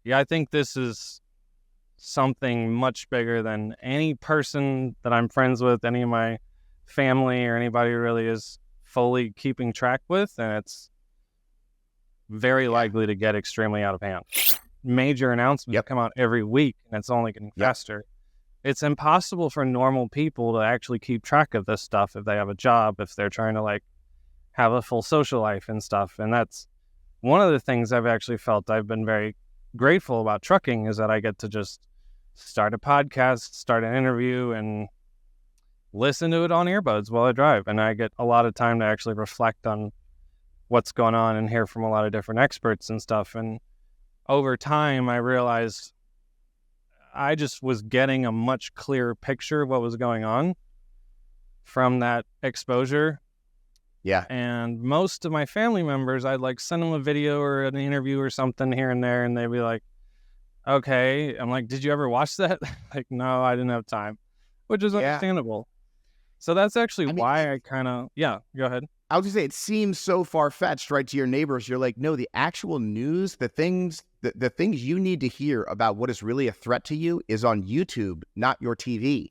Yeah, I think this is something much bigger than any person that I'm friends with, any of my family or anybody really is fully keeping track with, and it's very likely to get extremely out of hand. Major announcements come out every week, and it's only getting faster. It's impossible for normal people to actually keep track of this stuff if they have a job, if they're trying to like have a full social life and stuff. And that's one of the things I've actually felt I've been very grateful about trucking, is that I get to just start a podcast, start an interview, and listen to it on earbuds while I drive. And I get a lot of time to actually reflect on what's going on and hear from a lot of different experts and stuff. And over time, I realized I just was getting a much clearer picture of what was going on from that exposure. Yeah. And most of my family members, I'd like send them a video or an interview or something here and there, and they'd be like, okay. I'm like, did you ever watch that? Like, no, I didn't have time, which is understandable. So that's actually why I kind of, go ahead. I was just say, it seems so far-fetched, right, to your neighbors. You're like, no, the actual news, the things you need to hear about what is really a threat to you is on YouTube, not your TV.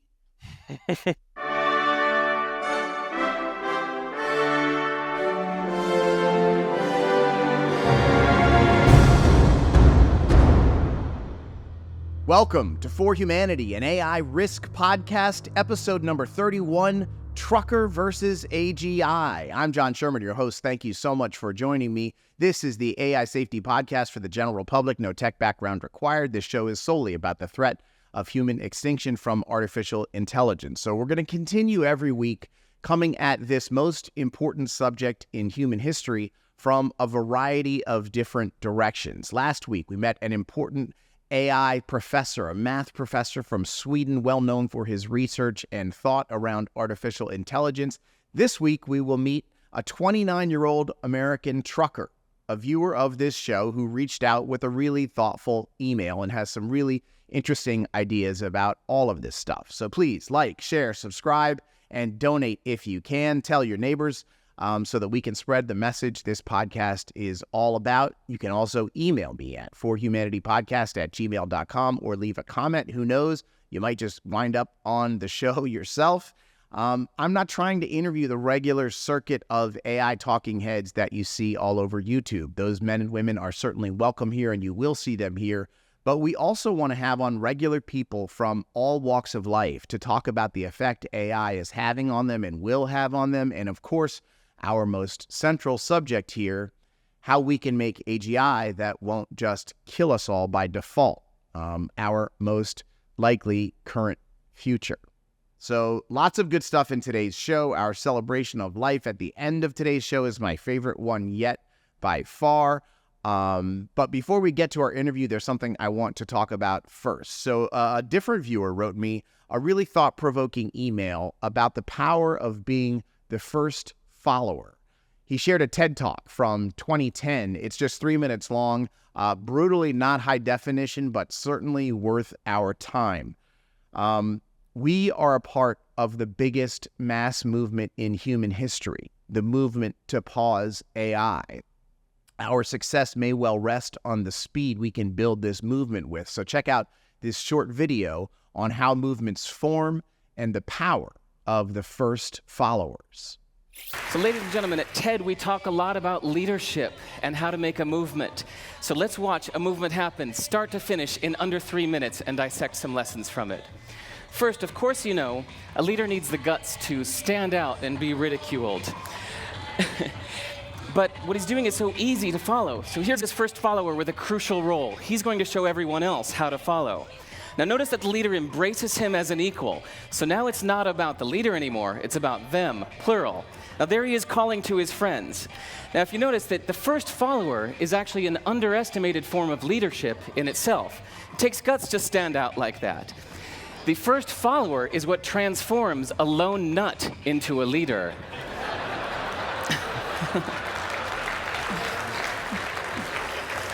Welcome to For Humanity, an AI Risk Podcast, episode number 31, Trucker versus AGI. I'm John Sherman, your host. Thank you so much for joining me. This is the AI Safety Podcast for the general public. No tech background required. This show is solely about the threat of human extinction from artificial intelligence. So we're going to continue every week coming at this most important subject in human history from a variety of different directions. Last week, we met an important AI professor, a math professor from Sweden, well known for his research and thought around artificial intelligence. This week, we will meet a 29-year-old American trucker, a viewer of this show who reached out with a really thoughtful email and has some really interesting ideas about all of this stuff. So please like, share, subscribe, and donate if you can. Tell your neighbors so that we can spread the message this podcast is all about. You can also email me at forhumanitypodcast@gmail.com or leave a comment. Who knows? You might just wind up on the show yourself. I'm not trying to interview the regular circuit of AI talking heads that you see all over YouTube. Those men and women are certainly welcome here, and you will see them here. But we also want to have on regular people from all walks of life to talk about the effect AI is having on them and will have on them. And of course, our most central subject here, how we can make AGI that won't just kill us all by default, our most likely current future. So lots of good stuff in today's show. Our celebration of life at the end of today's show is my favorite one yet by far. But before we get to our interview, there's something I want to talk about first. So a different viewer wrote me a really thought-provoking email about the power of being the first follower. He shared a TED Talk from 2010. It's just 3 minutes long, brutally not high definition, but certainly worth our time. We are a part of the biggest mass movement in human history, the movement to pause AI. Our success may well rest on the speed we can build this movement with. So check out this short video on how movements form and the power of the first followers. So ladies and gentlemen, at TED we talk a lot about leadership and how to make a movement. So let's watch a movement happen, start to finish, in under 3 minutes and dissect some lessons from it. First, of course you know, a leader needs the guts to stand out and be ridiculed. But what he's doing is so easy to follow. So here's his first follower with a crucial role. He's going to show everyone else how to follow. Now notice that the leader embraces him as an equal. So now it's not about the leader anymore, it's about them, plural. Now there he is calling to his friends. Now if you notice that the first follower is actually an underestimated form of leadership in itself. It takes guts to stand out like that. The first follower is what transforms a lone nut into a leader.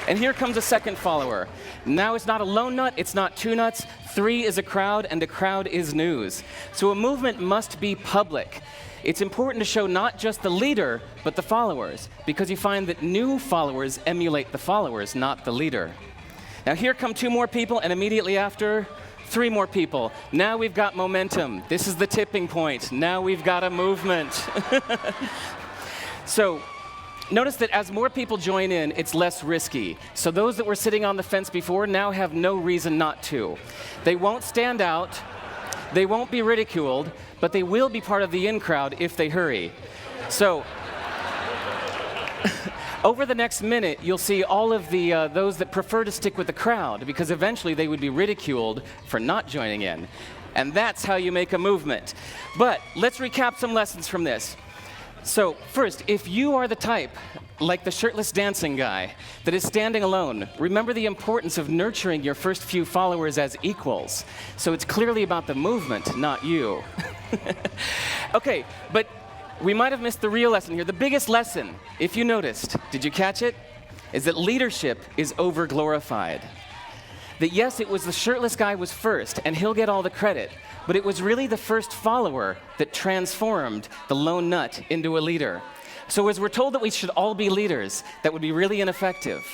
And here comes a second follower. Now it's not a lone nut, it's not two nuts, 3 is a crowd, and a crowd is news. So a movement must be public. It's important to show not just the leader, but the followers, because you find that new followers emulate the followers, not the leader. Now here come 2 more people, and immediately after, 3 more people. Now we've got momentum. This is the tipping point. Now we've got a movement. So notice that as more people join in, it's less risky. So those that were sitting on the fence before now have no reason not to. They won't stand out, they won't be ridiculed, but they will be part of the in crowd if they hurry. So over the next minute, you'll see all of the those that prefer to stick with the crowd, because eventually they would be ridiculed for not joining in. And that's how you make a movement. But let's recap some lessons from this. So first, if you are the type, like the shirtless dancing guy, that is standing alone, remember the importance of nurturing your first few followers as equals. So it's clearly about the movement, not you. Okay, but we might have missed the real lesson here. The biggest lesson, if you noticed, did you catch it? Is that leadership is over-glorified. That yes, it was the shirtless guy was first, and he'll get all the credit, but it was really the first follower that transformed the lone nut into a leader. So as we're told that we should all be leaders, that would be really ineffective.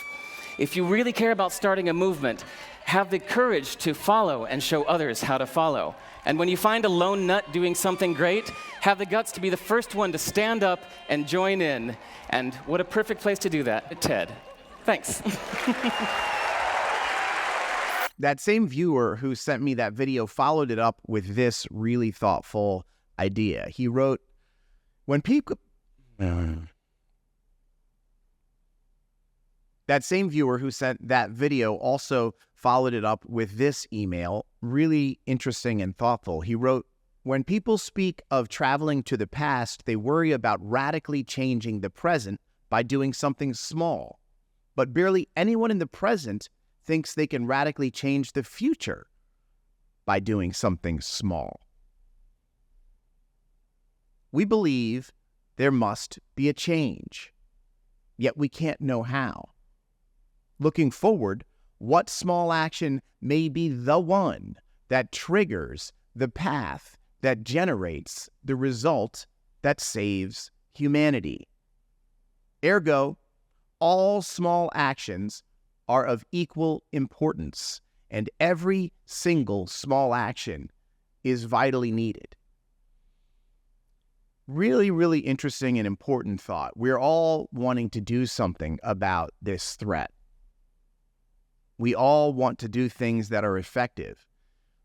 If you really care about starting a movement, have the courage to follow and show others how to follow. And when you find a lone nut doing something great, have the guts to be the first one to stand up and join in. And what a perfect place to do that, TED. Thanks. That same viewer who sent me that video followed it up with this really thoughtful idea. He wrote, when people... That same viewer who sent that video also followed it up with this email, really interesting and thoughtful. He wrote, when people speak of traveling to the past, they worry about radically changing the present by doing something small. But barely anyone in the present thinks they can radically change the future by doing something small. We believe there must be a change, yet we can't know how. Looking forward, what small action may be the one that triggers the path that generates the result that saves humanity? Ergo, all small actions are of equal importance, and every single small action is vitally needed. Really, really interesting and important thought. We're all wanting to do something about this threat. We all want to do things that are effective.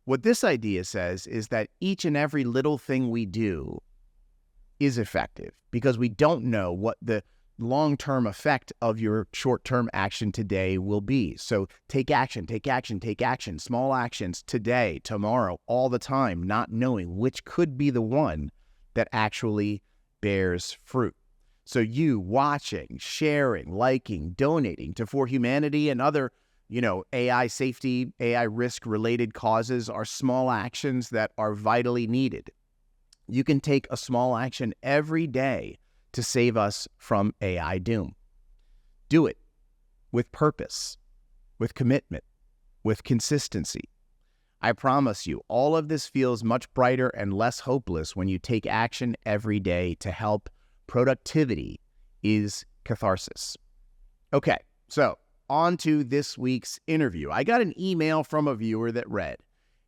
What this idea says is that each and every little thing we do is effective, because we don't know what the long-term effect of your short-term action today will be. So take action, take action, take action. Small actions today, tomorrow, all the time, not knowing which could be the one that actually bears fruit. So you watching, sharing, liking, donating to For Humanity and other, AI safety, AI risk related causes are small actions that are vitally needed. You can take a small action every day to save us from AI doom. Do it with purpose, with commitment, with consistency. I promise you, all of this feels much brighter and less hopeless when you take action every day to help. Productivity is catharsis. Okay, so on to this week's interview. I got an email from a viewer that read,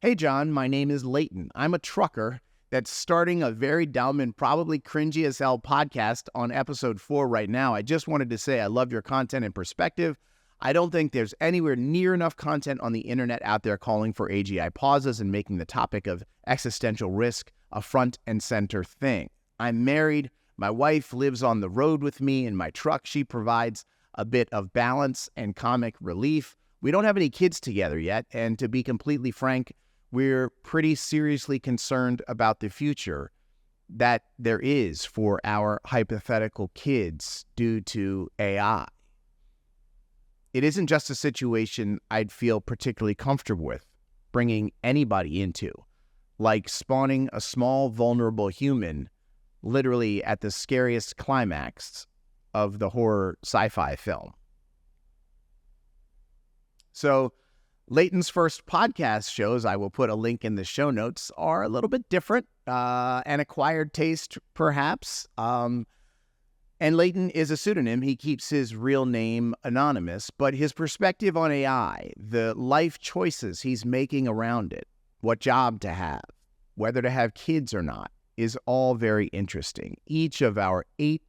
"Hey John, my name is Layton. I'm a trucker that's starting a very dumb and probably cringy as hell podcast on episode 4 right now. I just wanted to say I love your content and perspective. I don't think there's anywhere near enough content on the internet out there calling for AGI pauses and making the topic of existential risk a front and center thing. I'm married. My wife lives on the road with me in my truck. She provides a bit of balance and comic relief. We don't have any kids together yet, and to be completely frank, we're pretty seriously concerned about the future that there is for our hypothetical kids due to AI. It isn't just a situation I'd feel particularly comfortable with bringing anybody into, like spawning a small, vulnerable human literally at the scariest climax of the horror sci-fi film. So Layton's first podcast shows, I will put a link in the show notes, are a little bit different, an acquired taste perhaps. And And Layton is a pseudonym. He keeps his real name anonymous, but his perspective on AI, the life choices he's making around it, what job to have, whether to have kids or not, is all very interesting. Each of our 8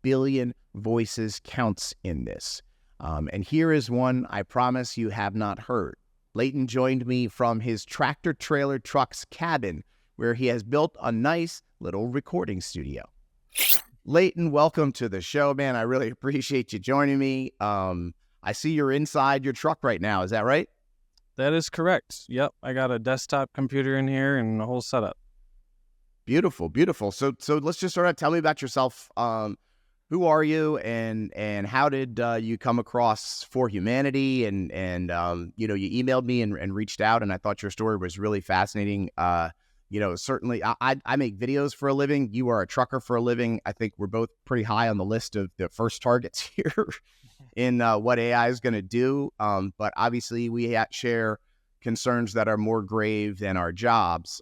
billion voices counts in this. And here is one I promise you have not heard. Leighton joined me from his tractor-trailer truck's cabin, where he has built a nice little recording studio. Leighton, welcome to the show, man. I really appreciate you joining me. I see you're inside your truck right now. Is that right? That is correct. Yep, I got a desktop computer in here and a whole setup. Beautiful, beautiful. So let's just start out. Tell me about yourself. Who are you, and how did you come across For Humanity? And you emailed me and reached out, and I thought your story was really fascinating. Certainly, I make videos for a living. You are a trucker for a living. I think we're both pretty high on the list of the first targets here in what AI is going to do. But obviously, we share concerns that are more grave than our jobs.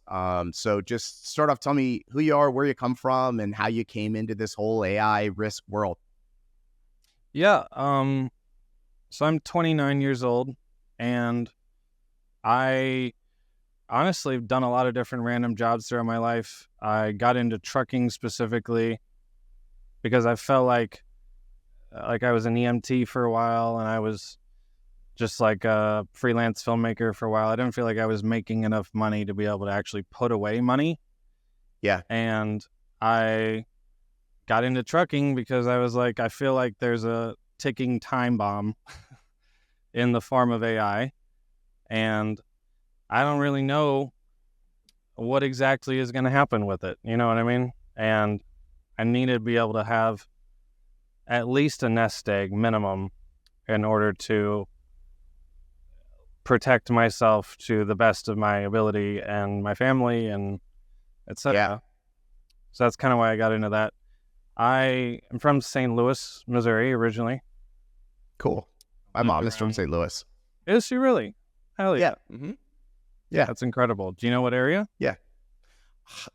So just start off, tell me who you are, where you come from, and how you came into this whole AI risk world. Yeah. So I'm 29 years old, and I honestly have done a lot of different random jobs throughout my life. I got into trucking specifically because I felt like I was an EMT for a while, and I was just like a freelance filmmaker for a while. I didn't feel like I was making enough money to be able to actually put away money. Yeah. And I got into trucking because I was like, I feel like there's a ticking time bomb in the form of AI. And I don't really know what exactly is going to happen with it. You know what I mean? And I needed to be able to have at least a nest egg minimum in order to protect myself to the best of my ability and my family and etc. Yeah. So that's kind of why I got into that. I am from St. Louis, Missouri originally. Cool. My mom is from St. Louis. Is she really? Hell yeah. Yeah. Mm-hmm. Yeah. That's incredible. Do you know what area? Yeah.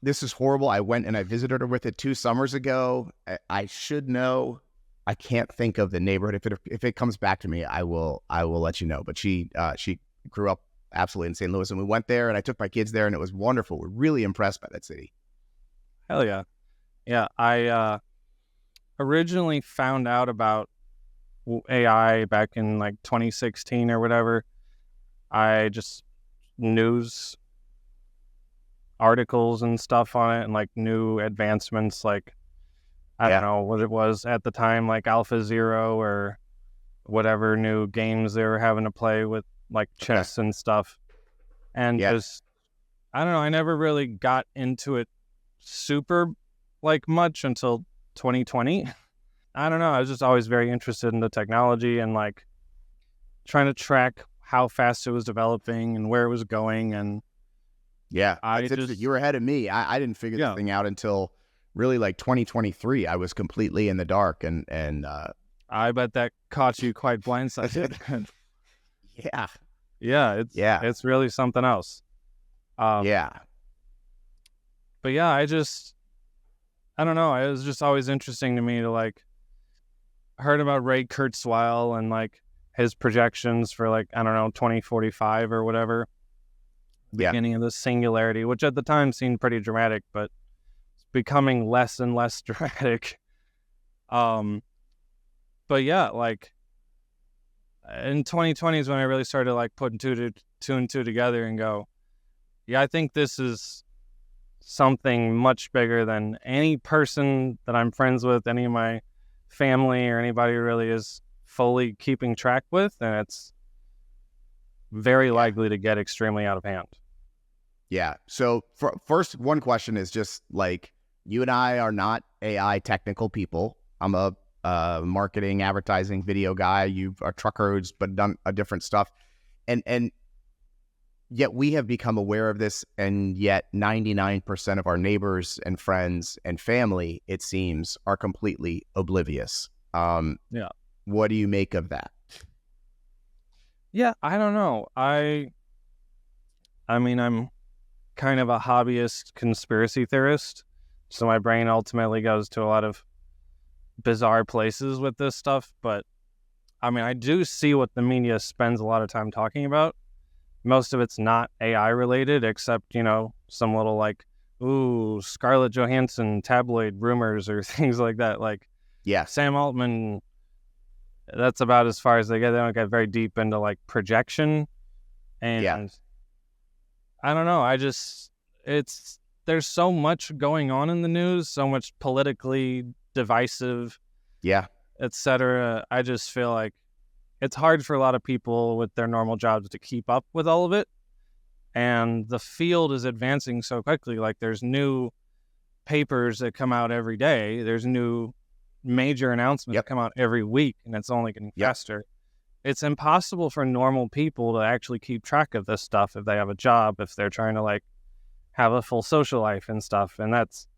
This is horrible. I went and I visited her with it 2 summers ago. I should know. I can't think of the neighborhood. If it comes back to me, I will let you know. But she grew up absolutely in St. Louis, and we went there, and I took my kids there, and it was wonderful. We're really impressed by that city. Hell yeah. Yeah, I originally found out about AI back in like 2016 or whatever. I just news articles and stuff on it and like new advancements, like I don't know what it was at the time, like Alpha Zero or whatever new games they were having to play with, like chess and stuff. And just, I don't know, I never really got into it super like much until 2020. I don't know, I was just always very interested in the technology and like trying to track how fast it was developing and where it was going. And you were ahead of me. I didn't figure this thing out until really like 2023. I was completely in the dark, and I bet that caught you quite blindsided. It's really something else. But yeah, I don't know. It was just always interesting to me to like heard about Ray Kurzweil and like his projections for like, I don't know, 2045 or whatever. Beginning of the singularity, which at the time seemed pretty dramatic, but it's becoming less and less dramatic. But yeah, like in 2020 is when I really started like putting two and two together and go, yeah, I think this is something much bigger than any person that I'm friends with, any of my family or anybody really is fully keeping track with, and it's very likely to get extremely out of hand. Yeah. So first, one question is just like, you and I are not AI technical people. I'm a marketing, advertising, video guy. You are truckers, but done a different stuff. And yet we have become aware of this, and yet 99% of our neighbors and friends and family, it seems, are completely oblivious. What do you make of that? Yeah, I don't know. I mean, I'm kind of a hobbyist conspiracy theorist, so my brain ultimately goes to a lot of bizarre places with this stuff, but I mean, I do see what the media spends a lot of time talking about. Most of it's not AI related, except, some little like, ooh, Scarlett Johansson tabloid rumors or things like that. Like Yeah. Sam Altman, that's about as far as they get. They don't get very deep into like projection. And I don't know. There's so much going on in the news, so much politically divisive, etc. I just feel like it's hard for a lot of people with their normal jobs to keep up with all of it. And the field is advancing so quickly. Like there's new papers that come out every day. There's new major announcements that come out every week, and it's only getting faster. It's impossible for normal people to actually keep track of this stuff if they have a job, if they're trying to like have a full social life and stuff. And that's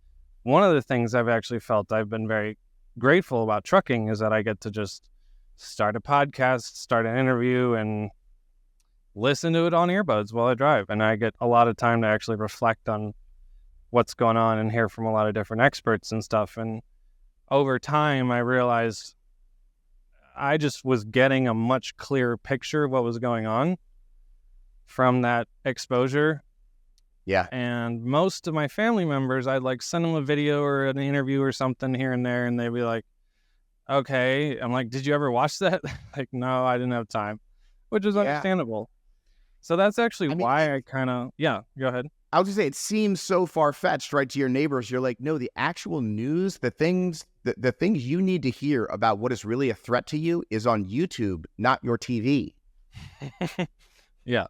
one of the things I've actually felt I've been very grateful about trucking, is that I get to just start a podcast, start an interview, and listen to it on earbuds while I drive. And I get a lot of time to actually reflect on what's going on and hear from a lot of different experts and stuff. And over time, I realized I just was getting a much clearer picture of what was going on from that exposure. Yeah. And most of my family members, I'd like send them a video or an interview or something here and there, and they'd be like, okay. I'm like, did you ever watch that? Like, no, I didn't have time, which is understandable. So that's actually why I kind of, go ahead. I was just say, it seems so far-fetched, right, to your neighbors. You're like, no, the actual news, the things you need to hear about what is really a threat to you is on YouTube, not your TV. Yeah,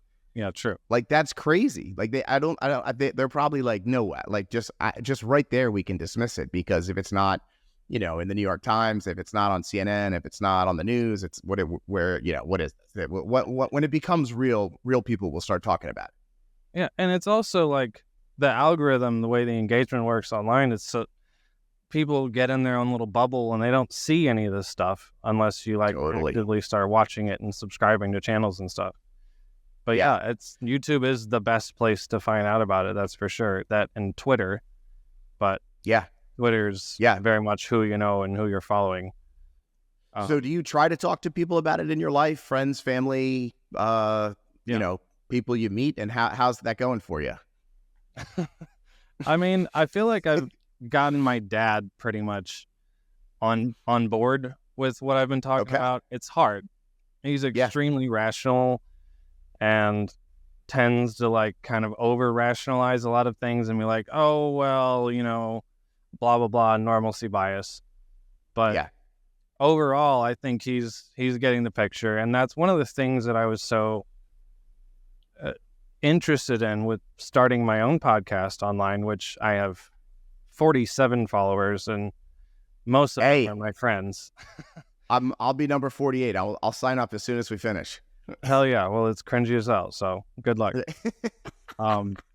true. Like, that's crazy. Like, they're probably like, no, like, just right there, we can dismiss it, because if it's not, in the New York Times, if it's not on CNN, if it's not on the news, it's what is this? When it becomes real people will start talking about it. Yeah, and it's also like the algorithm, the way the engagement works online, it's so people get in their own little bubble and they don't see any of this stuff unless you like actively start watching it and subscribing to channels and stuff. But it's YouTube is the best place to find out about it, that's for sure. That and Twitter. But Twitter's very much who you know and who you're following. So do you try to talk to people about it in your life, friends, family, people you meet, and how's that going for you? I mean, I feel like I've gotten my dad pretty much on board with what I've been talking about. It's hard. He's extremely rational and tends to like kind of over rationalize a lot of things and be like, oh, well, blah, blah, blah, normalcy bias. But overall, I think he's getting the picture. And that's one of the things that I was so interested in with starting my own podcast online, which I have 47 followers, and most of them are my friends. I'll be number 48. I'll sign up as soon as we finish. Hell yeah. Well, it's cringy as hell, so good luck.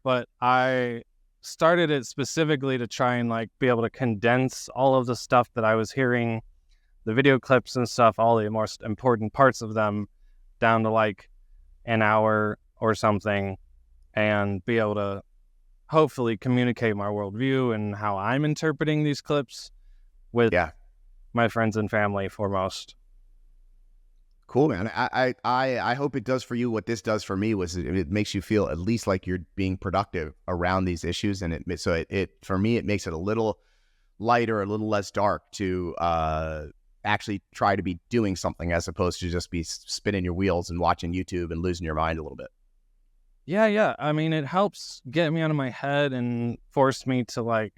But I started it specifically to try and like be able to condense all of the stuff that I was hearing, the video clips and stuff, all the most important parts of them, down to like an hour or something, and be able to hopefully communicate my worldview and how I'm interpreting these clips with my friends and family foremost. Cool, man. I hope it does for you what this does for me. Was it makes you feel at least like you're being productive around these issues, and it for me it makes it a little lighter, a little less dark to actually try to be doing something as opposed to just be spinning your wheels and watching YouTube and losing your mind a little bit. Yeah. I mean, it helps get me out of my head and force me to like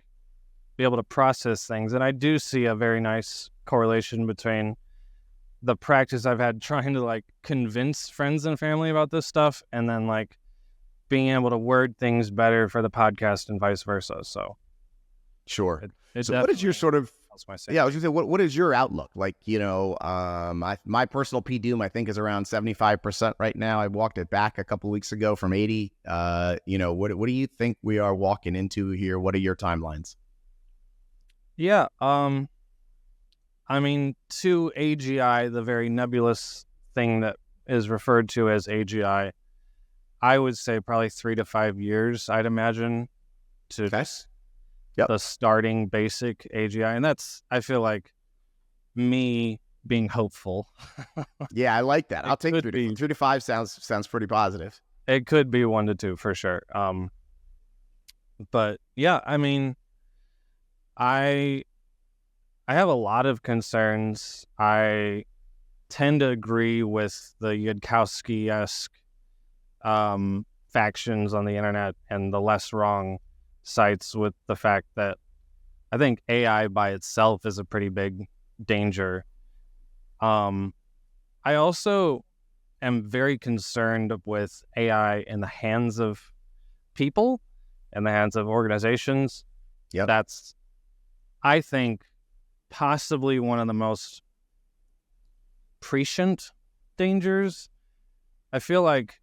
be able to process things. And I do see a very nice correlation between the practice I've had trying to like convince friends and family about this stuff, and then like being able to word things better for the podcast and vice versa. So sure. So what is your sort of, I was gonna say, what is your outlook? Like, my personal P-Doom, I think, is around 75% right now. I walked it back a couple of weeks ago from 80. What do you think we are walking into here? What are your timelines? Yeah. I mean, to AGI, the very nebulous thing that is referred to as AGI, I would say probably 3 to 5 years, I'd imagine, to the starting basic AGI. And that's, I feel like me being hopeful. Yeah, I like that. I'll take could 3 to 5 sounds pretty positive. It could be 1 to 2 for sure. But yeah, I mean, I have a lot of concerns. I tend to agree with the Yudkowsky-esque factions on the internet and the less wrong sites with the fact that I think AI by itself is a pretty big danger. I also am very concerned with AI in the hands of people, in the hands of organizations. Yep. That's, I think, possibly one of the most prescient dangers. I feel like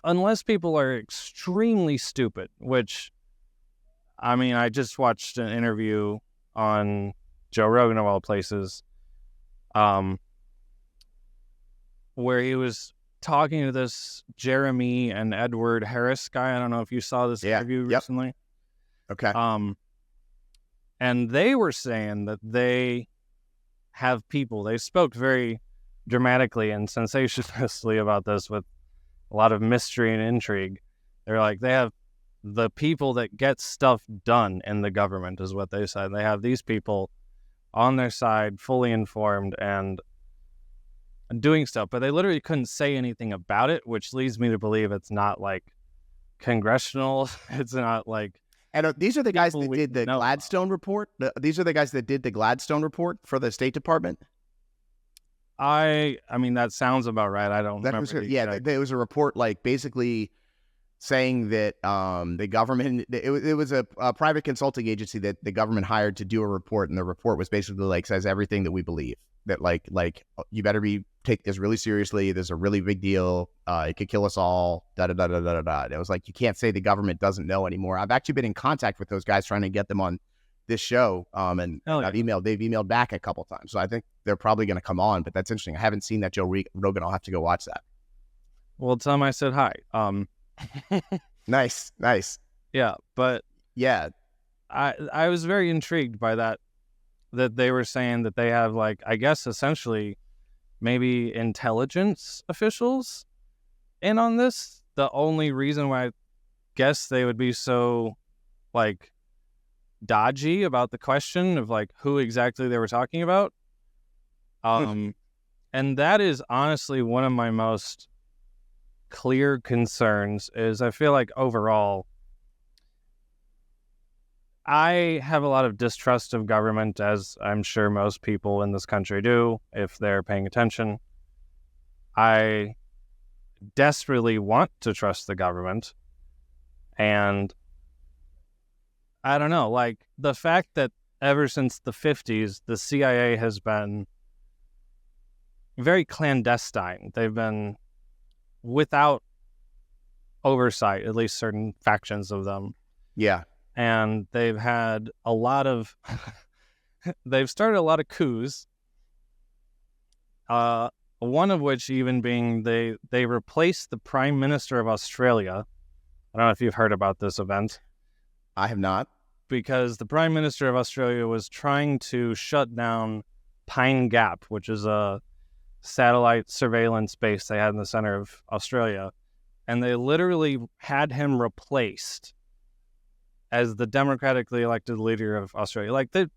unless people are extremely stupid, which, I mean, I just watched an interview on Joe Rogan of all places, where he was talking to this Jeremy and Edward Harris guy. I don't know if you saw this interview recently. Okay. And they were saying that they have people. They spoke very dramatically and sensationously about this with a lot of mystery and intrigue. They're like, they have the people that get stuff done in the government, is what they said. They have these people on their side, fully informed and doing stuff, but they literally couldn't say anything about it, which leads me to believe it's not like congressional. It's not like. And these are the guys that did the Gladstone report. These are the guys that did the Gladstone report for the State Department. I mean, that sounds about right. I don't remember. There was a report like basically saying that the government, it was a private consulting agency that the government hired to do a report, and the report was basically like says everything that we believe, that like you better take this really seriously. There's a really big deal. It could kill us all. Da da da da da da. It was like, you can't say the government doesn't know anymore. I've actually been in contact with those guys trying to get them on this show, and they've emailed back a couple times. So I think they're probably going to come on, but that's interesting. I haven't seen that Joe Rogan. I'll have to go watch that. Well, tell him I said hi. Nice. Yeah, but yeah, I was very intrigued by that they were saying that they have, like, I guess essentially maybe intelligence officials in on this. The only reason why I guess they would be so like dodgy about the question of like who exactly they were talking about. And that is honestly one of my most clear concerns. Is I feel like overall I have a lot of distrust of government, as I'm sure most people in this country do if they're paying attention. I desperately want to trust the government, and I don't know, like the fact that ever since the 50s, the CIA has been very clandestine. They've been without oversight, at least certain factions of them. Yeah. And they've had a lot of, they've started a lot of coups. One of which even being they replaced the Prime Minister of Australia. I don't know if you've heard about this event. I have not. Because the Prime Minister of Australia was trying to shut down Pine Gap, which is a satellite surveillance base they had in the center of Australia. And they literally had him replaced as the democratically elected leader of Australia. Like the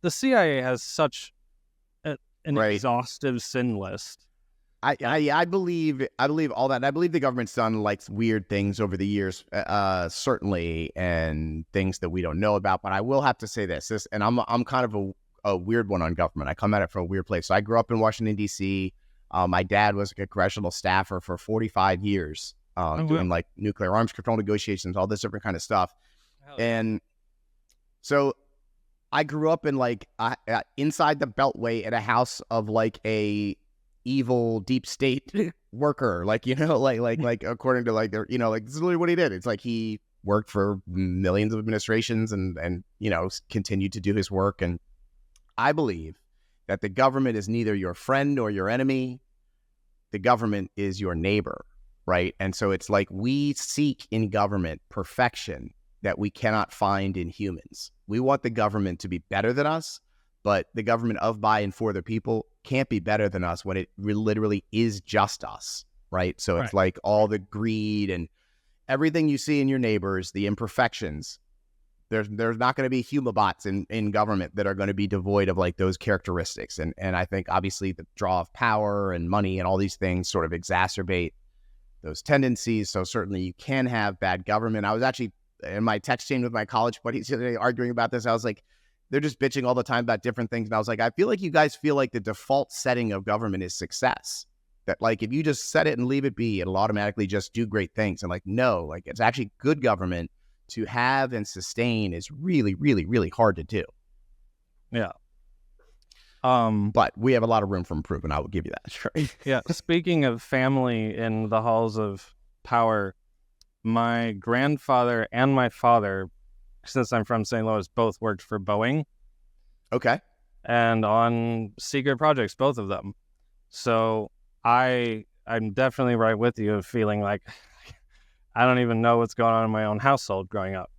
CIA has such an exhaustive sin list. I believe all that. And I believe the government's done like weird things over the years, certainly, and things that we don't know about. But I will have to say this, and I'm kind of a weird one on government. I come at it from a weird place. So I grew up in Washington, D.C. My dad was a congressional staffer for 45 years, doing like nuclear arms control negotiations, all this different kind of stuff. And so I grew up in like inside the Beltway in a house of like a evil deep state worker, like, like according to like their, like this is literally what he did. It's like he worked for millions of administrations and continued to do his work. And I believe that the government is neither your friend nor your enemy. The government is your neighbor, right? And so it's like we seek in government perfection that we cannot find in humans. We want the government to be better than us, but the government of, by, and for the people can't be better than us when it literally is just us, right? So it's like all the greed and everything you see in your neighbors, the imperfections. There's not going to be humabots in government that are going to be devoid of like those characteristics. And I think obviously the draw of power and money and all these things sort of exacerbate those tendencies. So certainly you can have bad government. I was actually in my text chain with my college buddies today arguing about this. I was like, they're just bitching all the time about different things. And I was like, I feel like you guys feel like the default setting of government is success. That like, if you just set it and leave it be, it'll automatically just do great things. And like, no, like it's actually good government to have and sustain is really, really, really hard to do. Yeah. But we have a lot of room for improvement. I will give you that. Sure. Yeah. Speaking of family in the halls of power, my grandfather and my father, since I'm from St. Louis, both worked for Boeing. Okay. And on secret projects, both of them. So I'm definitely right with you of feeling like I don't even know what's going on in my own household growing up.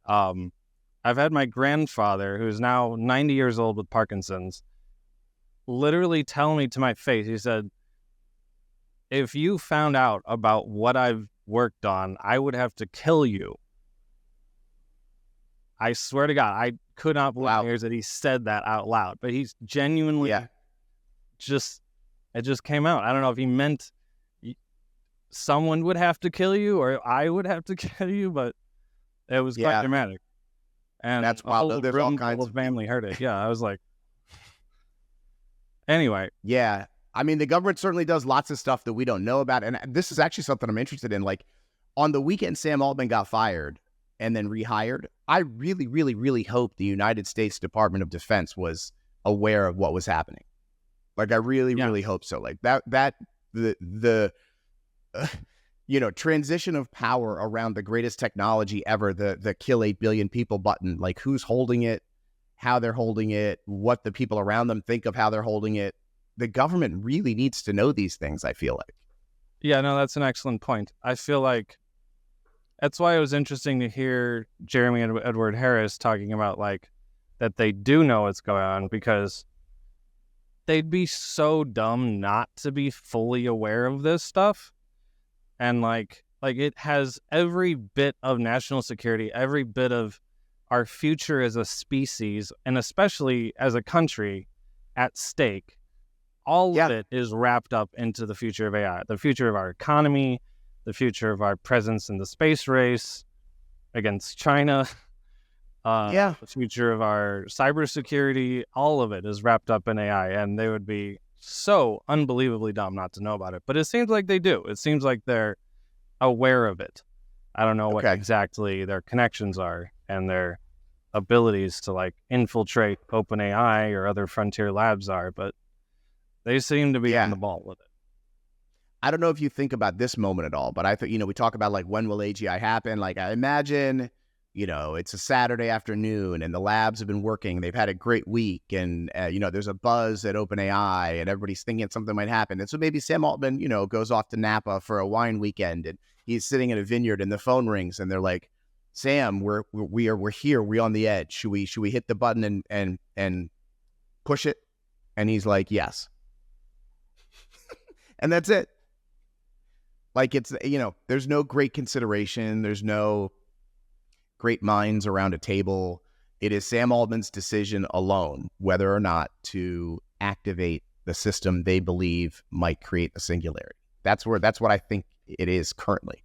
I've had my grandfather, who's now 90 years old with Parkinson's, literally tell me to my face, he said, if you found out about what I've worked on, I would have to kill you. I swear to God, I could not believe my ears that he said that out loud, but he's genuinely it just came out. I don't know if he meant someone would have to kill you or I would have to kill you, but it was quite dramatic. And that's wild. There's all kinds of family heard it. Yeah, I was like, anyway. Yeah, I mean, the government certainly does lots of stuff that we don't know about, and this is actually something I'm interested in. Like, on the weekend Sam Altman got fired and then rehired, I really, really, really hope the United States Department of Defense was aware of what was happening. Like, I really, really hope so. Like the transition of power around the greatest technology ever, the kill 8 billion people button, like who's holding it, how they're holding it, what the people around them think of how they're holding it. The government really needs to know these things, I feel like. Yeah, no, that's an excellent point. I feel like that's why it was interesting to hear Jeremy and Edward Harris talking about like that they do know what's going on, because they'd be so dumb not to be fully aware of this stuff. And like it has every bit of national security, every bit of our future as a species, and especially as a country at stake. All of it is wrapped up into the future of AI, the future of our economy, the future of our presence in the space race against China, the future of our cybersecurity. All of it is wrapped up in AI, and they would be so unbelievably dumb not to know about it. But it seems like they do. It seems like they're aware of it. I don't know what exactly their connections are and their abilities to like infiltrate OpenAI or other frontier labs are, but they seem to be on the ball with it. I don't know if you think about this moment at all, but I thought, we talk about like, when will AGI happen? Like, I imagine, it's a Saturday afternoon and the labs have been working. They've had a great week, and, there's a buzz at OpenAI and everybody's thinking something might happen. And so maybe Sam Altman, goes off to Napa for a wine weekend, and he's sitting in a vineyard and the phone rings and they're like, Sam, we're here. We're on the edge. Should we hit the button and push it? And he's like, yes. And that's it. Like, it's, there's no great consideration. There's no great minds around a table. It is Sam Altman's decision alone whether or not to activate the system they believe might create a singularity. That's what I think it is currently.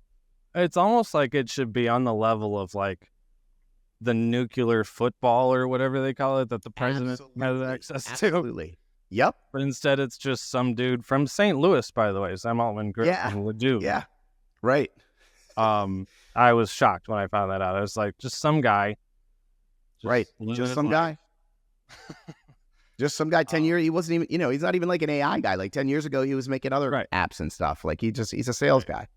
It's almost like it should be on the level of like the nuclear football or whatever they call it that the president has access to. Absolutely. Yep. But instead it's just some dude from St. Louis, by the way, Sam Altman. Ledoux. Yeah. Right. I was shocked when I found that out. I was like, just some guy. Just some guy. Just some guy. 10 years. He wasn't even, he's not even like an AI guy. Like 10 years ago, he was making other apps and stuff. Like he's a sales guy.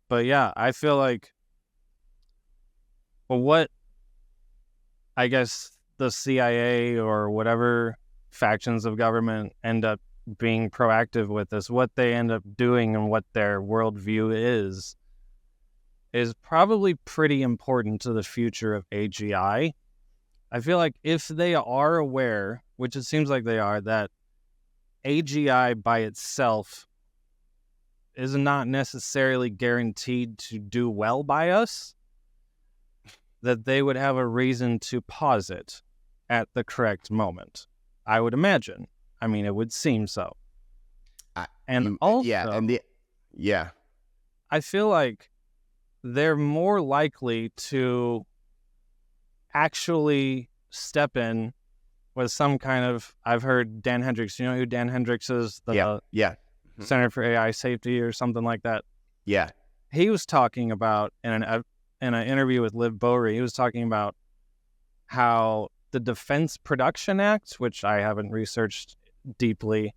But yeah, I feel like, what I guess the CIA or whatever factions of government end up being proactive with this, what they end up doing and what their worldview is probably pretty important to the future of AGI. I feel like if they are aware, which it seems like they are, that AGI by itself is not necessarily guaranteed to do well by us, that they would have a reason to pause it at the correct moment. I would imagine. I mean, it would seem so. And also, I feel like they're more likely to actually step in with some kind of, I've heard Dan Hendricks, you know who Dan Hendricks is? The Center for AI Safety or something like that. Yeah. He was talking about, in an interview with Liv Bowery, he was talking about how the Defense Production Act, which I haven't researched deeply,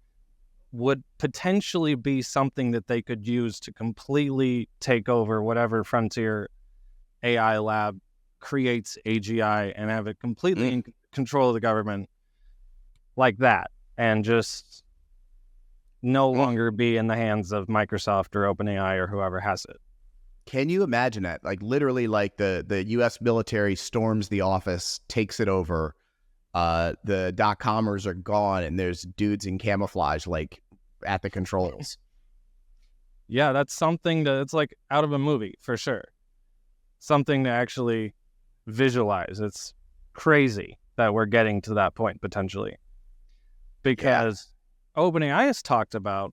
would potentially be something that they could use to completely take over whatever frontier AI lab creates AGI and have it completely in control of the government like that, and just no longer be in the hands of Microsoft or OpenAI or whoever has it. Can you imagine that? Like literally, like the U.S. military storms the office, takes it over. The .comers are gone, and there's dudes in camouflage like at the controls. Yeah, that's something that it's like out of a movie for sure. Something to actually visualize. It's crazy that we're getting to that point potentially, because OpenAI has talked about,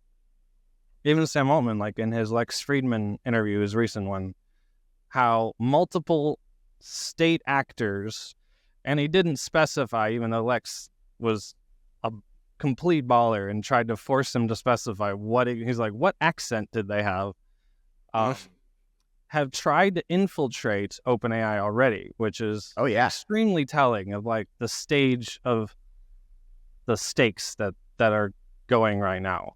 even Sam Altman, like in his Lex Friedman interview, his recent one, how multiple state actors, and he didn't specify, even though Lex was a complete baller and tried to force him to specify he's like, what accent did they have tried to infiltrate OpenAI already, which is extremely telling of like the stage of the stakes that are going right now.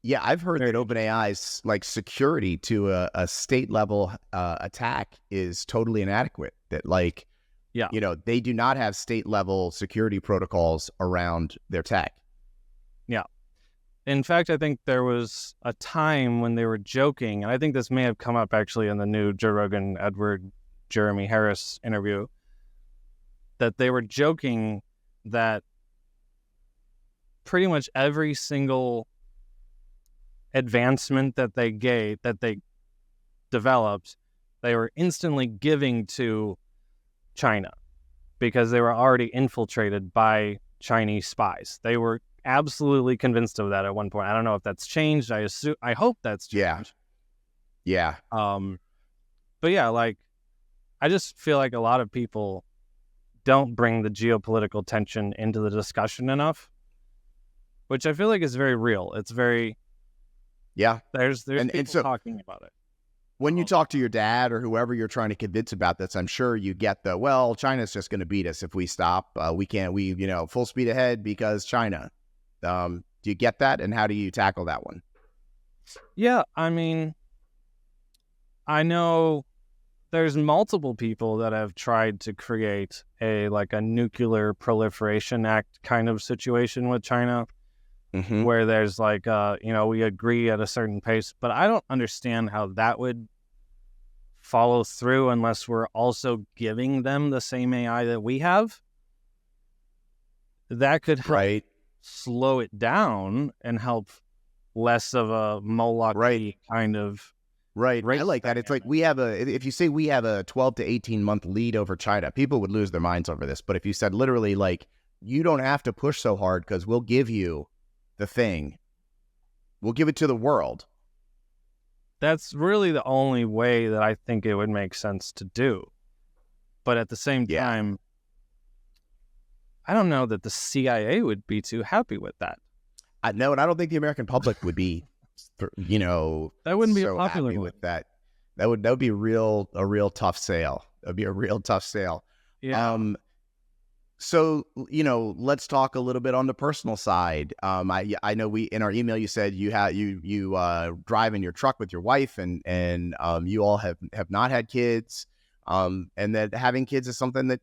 Yeah, I've heard that OpenAI's like security to a state level attack is totally inadequate. That like, you know, they do not have state level security protocols around their tech. Yeah. In fact, I think there was a time when they were joking, and I think this may have come up actually in the new Joe Rogan, Edward Jeremy Harris interview, that they were joking that pretty much every single advancement that they developed, they were instantly giving to China because they were already infiltrated by Chinese spies. They were absolutely convinced of that at one point. I don't know if that's changed. I hope that's changed. Yeah. But yeah, like, I just feel like a lot of people don't bring the geopolitical tension into the discussion enough, which I feel like is very real. It's very, there's people talking about it. When you talk to your dad or whoever you're trying to convince about this, I'm sure you get China's just going to beat us if we stop. We full speed ahead because China. Do you get that? And how do you tackle that one? Yeah, I mean, I know there's multiple people that have tried to create a nuclear proliferation act kind of situation with China, where there's we agree at a certain pace, but I don't understand how that would follow through unless we're also giving them the same AI that we have. That could help slow it down and help less of a Moloch kind of I like that. It's like if you say we have a 12 to 18 month lead over China, people would lose their minds over this. But if you said literally like, you don't have to push so hard because we'll give you the thing, we'll give it to the world. That's really the only way that I think it would make sense to do. But at the same time, I don't know that the CIA would be too happy with that. No, and I don't think the American public would be, that wouldn't be so a popular happy one. with that. That would be a real tough sale. That'd be a real tough sale. Yeah. So, let's talk a little bit on the personal side. I know in our email you said you drive in your truck with your wife, and you all have not had kids, and that having kids is something that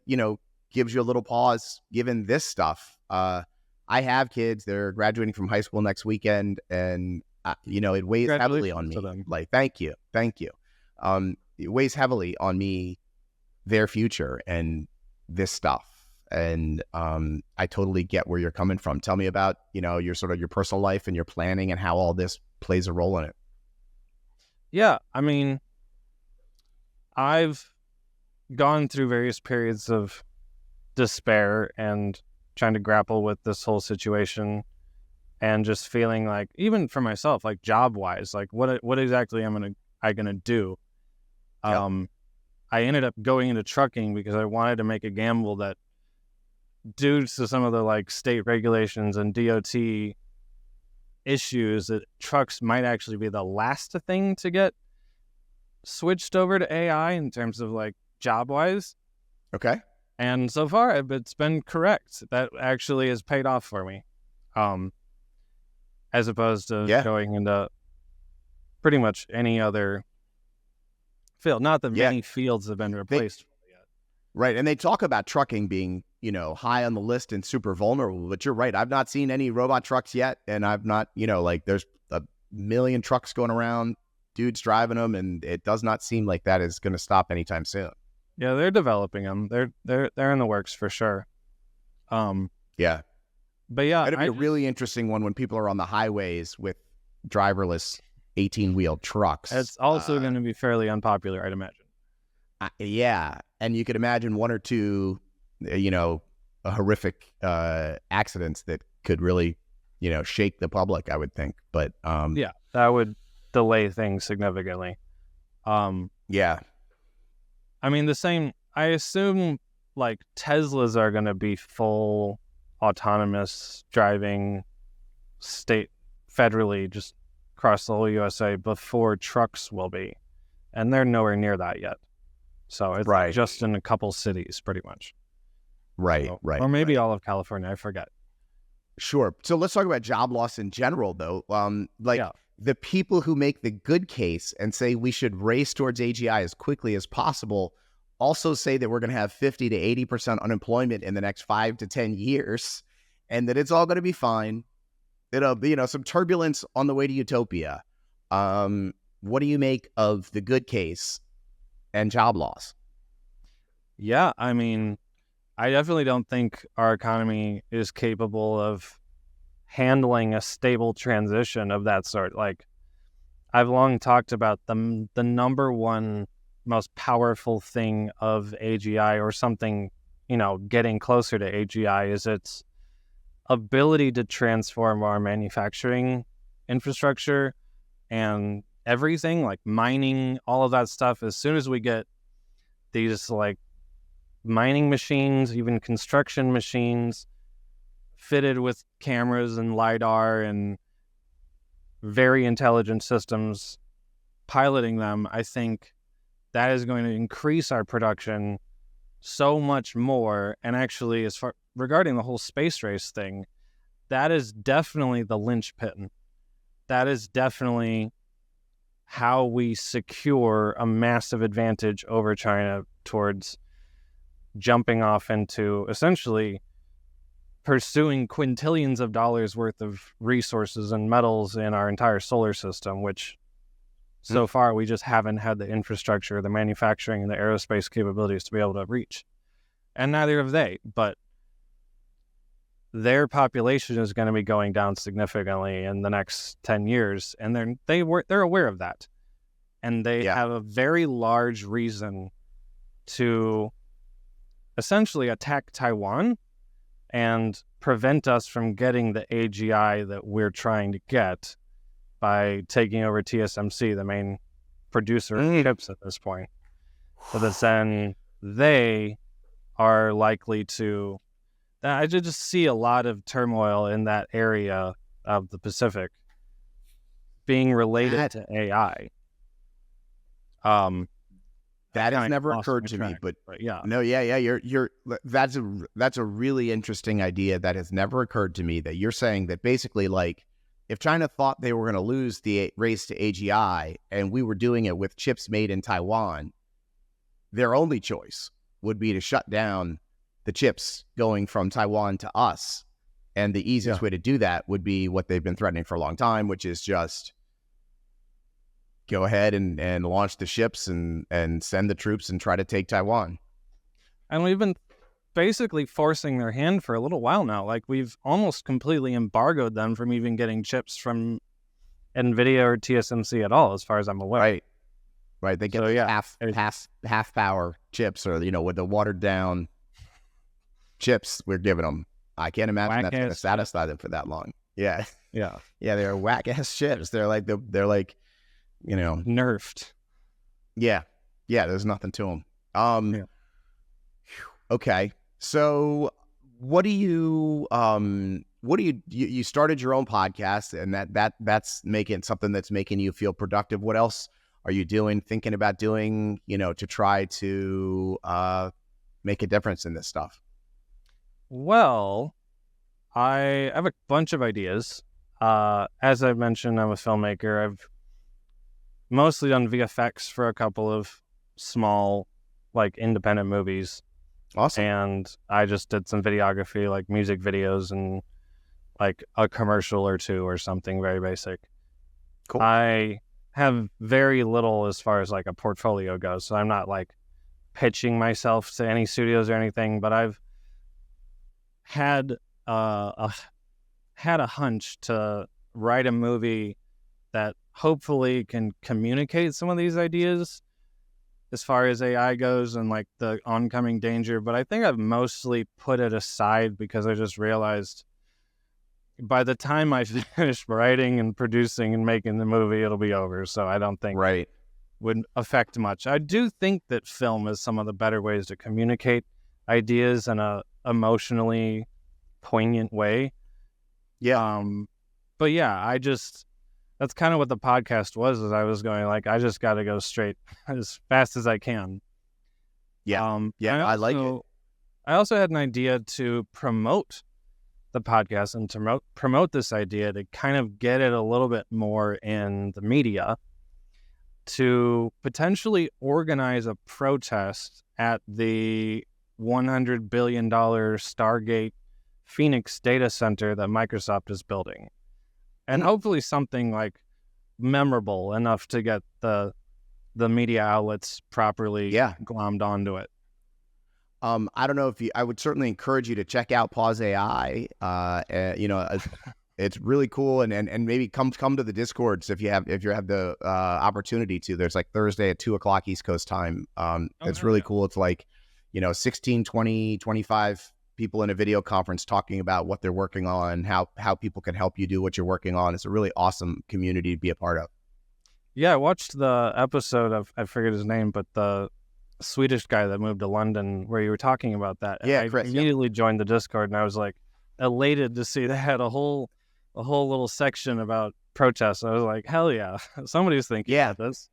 gives you a little pause given this stuff. I have kids; they're graduating from high school next weekend, and it weighs heavily on me. Like, thank you. It weighs heavily on me, their future, and this stuff. And I totally get where you're coming from. Tell me about, your sort of your personal life and your planning and how all this plays a role in it. Yeah, I mean, I've gone through various periods of despair and trying to grapple with this whole situation, and just feeling like, even for myself, like job wise, like what exactly am I gonna do? Yep. I ended up going into trucking because I wanted to make a gamble that, due to some of the like state regulations and DOT issues, that trucks might actually be the last thing to get switched over to AI in terms of like job wise. Okay. And so far it's been correct. That actually has paid off for me. As opposed to going into pretty much any other field. Not that many fields have been replaced yet. Right. And they talk about trucking being, high on the list and super vulnerable, but you're right. I've not seen any robot trucks yet. And I've not, there's a million trucks going around, dudes driving them, and it does not seem like that is going to stop anytime soon. Yeah, they're developing them. They're in the works for sure. Yeah. But yeah, it'd be a really interesting one when people are on the highways with driverless 18-wheel trucks. It's also going to be fairly unpopular, I'd imagine. Yeah. And you could imagine one or two, horrific accidents that could really, shake the public, I would think. But yeah, that would delay things significantly. Yeah. I mean, I assume like Teslas are going to be full autonomous driving federally, just across the whole USA, before trucks will be. And they're nowhere near that yet. So it's just in a couple cities, pretty much. Right. Or maybe all of California, I forget. Sure. So let's talk about job loss in general, though. The people who make the good case and say we should race towards AGI as quickly as possible also say that we're going to have 50 to 80% unemployment in the next 5 to 10 years, and that it's all going to be fine. It'll be, some turbulence on the way to utopia. What do you make of the good case and job loss? Yeah, I mean, I definitely don't think our economy is capable of handling a stable transition of that sort. Like, I've long talked about the number one most powerful thing of AGI, or something, getting closer to AGI, is its ability to transform our manufacturing infrastructure and everything, like mining, all of that stuff. As soon as we get these like mining machines, even construction machines fitted with cameras and LiDAR and very intelligent systems piloting them, I think that is going to increase our production so much more. And actually, as far regarding the whole space race thing, that is definitely the linchpin. That is definitely how we secure a massive advantage over China towards jumping off into essentially pursuing quintillions of dollars worth of resources and metals in our entire solar system, which so far we just haven't had the infrastructure, the manufacturing, and the aerospace capabilities to be able to reach. And neither have they, but their population is going to be going down significantly in the next 10 years, and they're aware of that. And they have a very large reason to essentially attack Taiwan and prevent us from getting the AGI that we're trying to get by taking over TSMC, the main producer of chips at this point. So that then they are likely to... I just see a lot of turmoil in that area of the Pacific being related to AI. That has never occurred to me, but that's a really interesting idea that has never occurred to me, that you're saying that basically, like, if China thought they were going to lose the race to AGI and we were doing it with chips made in Taiwan, their only choice would be to shut down the chips going from Taiwan to us. And the easiest way to do that would be what they've been threatening for a long time, which is just go ahead and launch the ships and send the troops and try to take Taiwan. And we've been basically forcing their hand for a little while now. Like, we've almost completely embargoed them from even getting chips from NVIDIA or TSMC at all, as far as I'm aware. Right. They get half power chips, or with the watered down chips we're giving them. I can't imagine that's going to satisfy them for that long. Yeah. Yeah. Yeah. They're whack ass chips. They're like nerfed. Yeah. Yeah. There's nothing to them. Okay. So what do you you started your own podcast, and that's making something that's making you feel productive. What else are you thinking about doing, to try to make a difference in this stuff? Well, I have a bunch of ideas. As I've mentioned, I'm a filmmaker. I've mostly done VFX for a couple of small, like, independent movies. Awesome. And I just did some videography, like music videos and like a commercial or two or something very basic. Cool. I have very little as far as like a portfolio goes, so I'm not like pitching myself to any studios or anything, but I've had a hunch to write a movie that hopefully can communicate some of these ideas as far as AI goes and like the oncoming danger. But I think I've mostly put it aside because I just realized by the time I finish writing and producing and making the movie, it'll be over. So I don't think it would affect much. I do think that film is some of the better ways to communicate ideas in a emotionally poignant way. Yeah. But yeah, that's kind of what the podcast was, is I was going like, I just got to go straight as fast as I can. Yeah. I like it. I also had an idea to promote the podcast and to promote this idea to kind of get it a little bit more in the media, to potentially organize a protest at the $100 billion Stargate Phoenix data center that Microsoft is building. And hopefully something like memorable enough to get the media outlets properly glommed onto it. I don't know I would certainly encourage you to check out Pause AI. It's really cool, and maybe come to the Discords if you have the opportunity to. There's like Thursday at 2:00 East Coast time. It's really cool. It's like 16, 20, 25 people in a video conference talking about what they're working on, how people can help you do what you're working on. It's a really awesome community to be a part of. Yeah, I watched the episode of, I forget his name, but the Swedish guy that moved to London where you were talking about that. Yeah, I Chris, immediately joined the Discord, and I was like elated to see they had a whole little section about protests. I was like, hell yeah, somebody's thinking about this.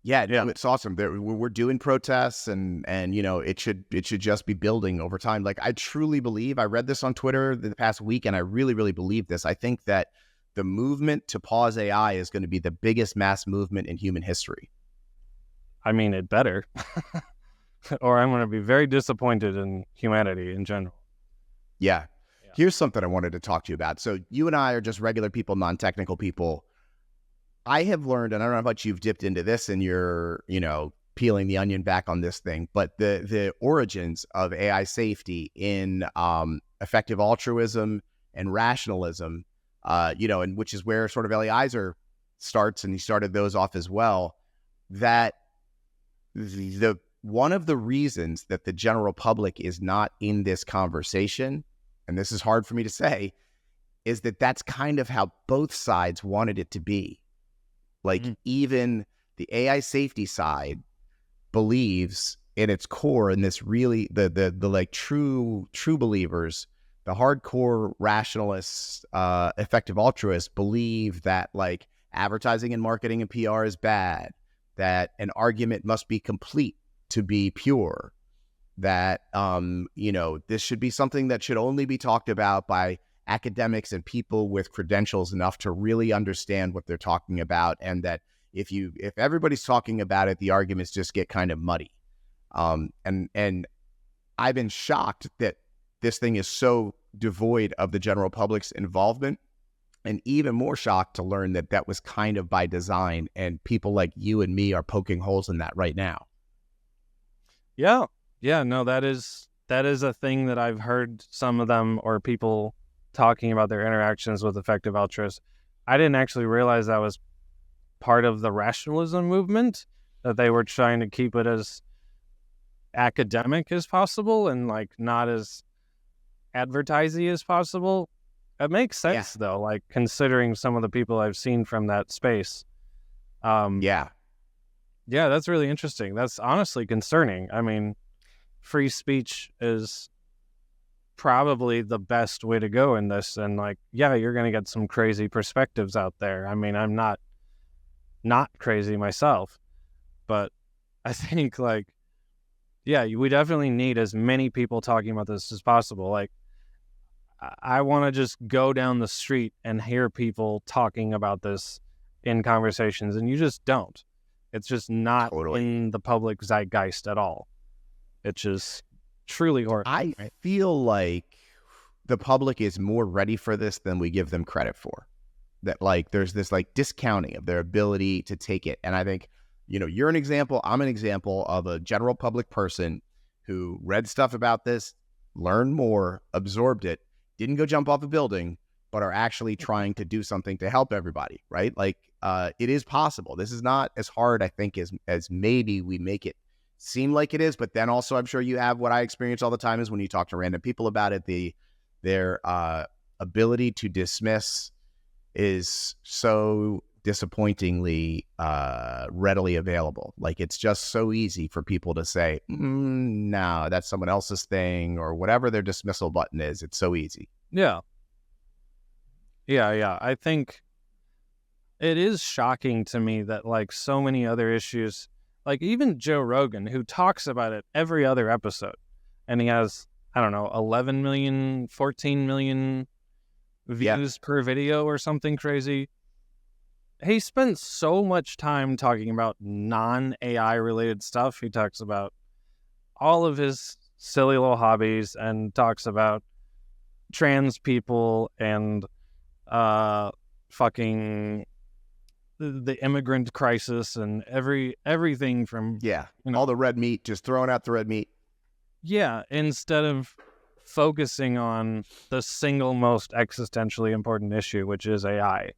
Yeah, it's awesome. We're doing protests, and it should just be building over time. Like, I truly believe, I read this on Twitter the past week, and I really, really believe this. I think that the movement to pause AI is going to be the biggest mass movement in human history. I mean, it better, or I'm going to be very disappointed in humanity in general. Yeah. Here's something I wanted to talk to you about. So you and I are just regular people, non-technical people. I have learned, and I don't know how much you've dipped into this and you're, peeling the onion back on this thing, but the origins of AI safety in effective altruism and rationalism, and which is where sort of Eliezer starts, and he started those off as well, that one of the reasons that the general public is not in this conversation, and this is hard for me to say, is that that's kind of how both sides wanted it to be. Like, even the AI safety side believes in its core, in this really, the like true believers, the hardcore rationalists, effective altruists believe that like advertising and marketing and PR is bad, that an argument must be complete to be pure, that, this should be something that should only be talked about by academics and people with credentials enough to really understand what they're talking about, and that if everybody's talking about it, the arguments just get kind of muddy. And I've been shocked that this thing is so devoid of the general public's involvement, and even more shocked to learn that that was kind of by design, and people like you and me are poking holes in that right now. Yeah, no, that is that is a thing that I've heard some of them or people talking about their interactions with effective altruists. I didn't actually realize that was part of the rationalism movement, that they were trying to keep it as academic as possible and like not as advertising as possible. It makes sense though, like considering some of the people I've seen from that space. Yeah, that's really interesting. That's honestly concerning. I mean, free speech is probably the best way to go in this, and like, yeah, you're going to get some crazy perspectives out there. I mean, I'm not crazy myself, but I think like, yeah, we definitely need as many people talking about this as possible. Like, I want to just go down the street and hear people talking about this in conversations, and you just don't. It's just not in the public zeitgeist at all. It's just truly horrifying. I feel like the public is more ready for this than we give them credit for. That like there's this like discounting of their ability to take it. And I think, you know, you're an example, I'm an example of a general public person who read stuff about this, learned more, absorbed it, didn't go jump off a building, but are actually trying to do something to help everybody, right? Like it is possible. This is not as hard, I think, as maybe we make it seem like it is. But then also, I'm sure you have what I experience all the time is when you talk to random people about it, their ability to dismiss is so disappointingly readily available. Like it's just so easy for people to say, no, that's someone else's thing, or whatever their dismissal button is. It's so easy. Yeah. I think it is shocking to me that like so many other issues, like even Joe Rogan, who talks about it every other episode, and he has, I don't know, 11 million, 14 million views per video or something crazy. He spends so much time talking about non-AI related stuff. He talks about all of his silly little hobbies and talks about trans people and fucking the immigrant crisis and everything from all the red meat, just throwing out the red meat. Yeah, instead of focusing on the single most existentially important issue, which is AI.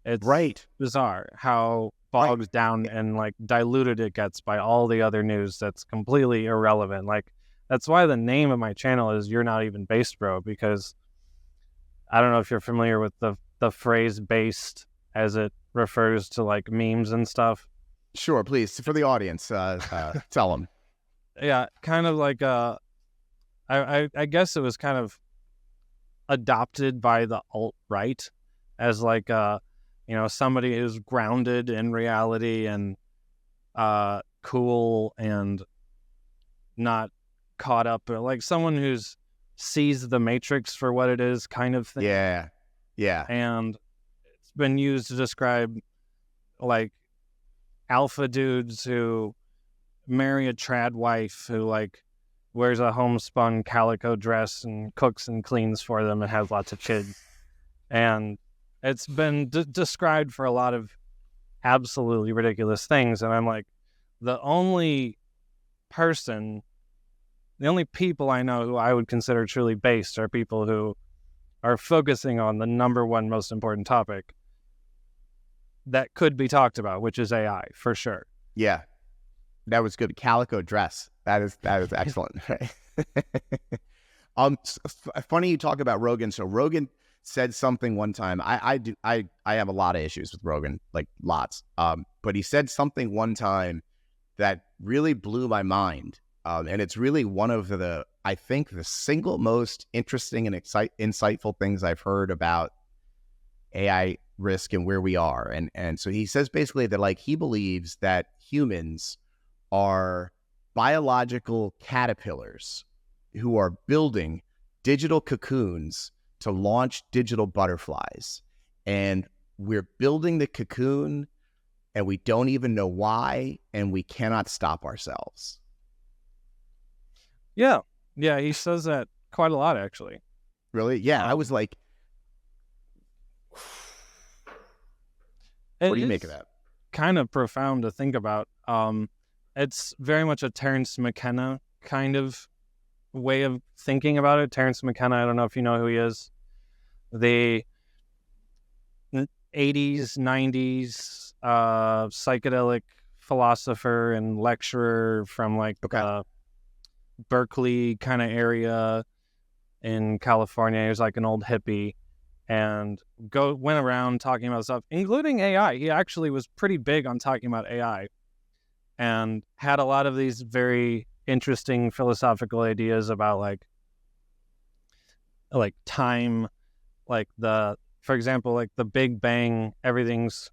It's bizarre how bogged down and like diluted it gets by all the other news that's completely irrelevant. Like that's why the name of my channel is You're Not Even Based, Bro, because I don't know if you're familiar with the phrase based as it refers to like memes and stuff. Sure, please. For the audience, tell them. Yeah, kind of like I guess it was kind of adopted by the alt-right as like you know, somebody who's grounded in reality and cool and not caught up, or like someone who's sees the Matrix for what it is, kind of thing. Yeah. And it's been used to describe like alpha dudes who marry a trad wife who like wears a homespun calico dress and cooks and cleans for them and has lots of kids. And it's been described for a lot of absolutely ridiculous things. And I'm like, the only people I know who I would consider truly based are people who are focusing on the number one most important topic that could be talked about, which is AI, for sure. Yeah. That was good. Calico dress. That is excellent. Funny you talk about Rogan. So Rogan said something one time. I have a lot of issues with Rogan, like lots. But he said something one time that really blew my mind. And it's really one of I think the single most interesting and insightful things I've heard about AI risk and where we are. And so he says basically that like he believes that humans are biological caterpillars who are building digital cocoons to launch digital butterflies. And we're building the cocoon and we don't even know why, and we cannot stop ourselves. Yeah, he says that quite a lot, actually. Really? Yeah, I was like, what do you make of that? Kind of profound to think about. It's very much a Terence McKenna kind of way of thinking about it. Terence McKenna, I don't know if you know who he is. The 80s, 90s psychedelic philosopher and lecturer from like Berkeley kind of area in California. He was like an old hippie and went around talking about stuff, including AI. He actually was pretty big on talking about AI and had a lot of these very interesting philosophical ideas about like time, for example, like the Big Bang, everything's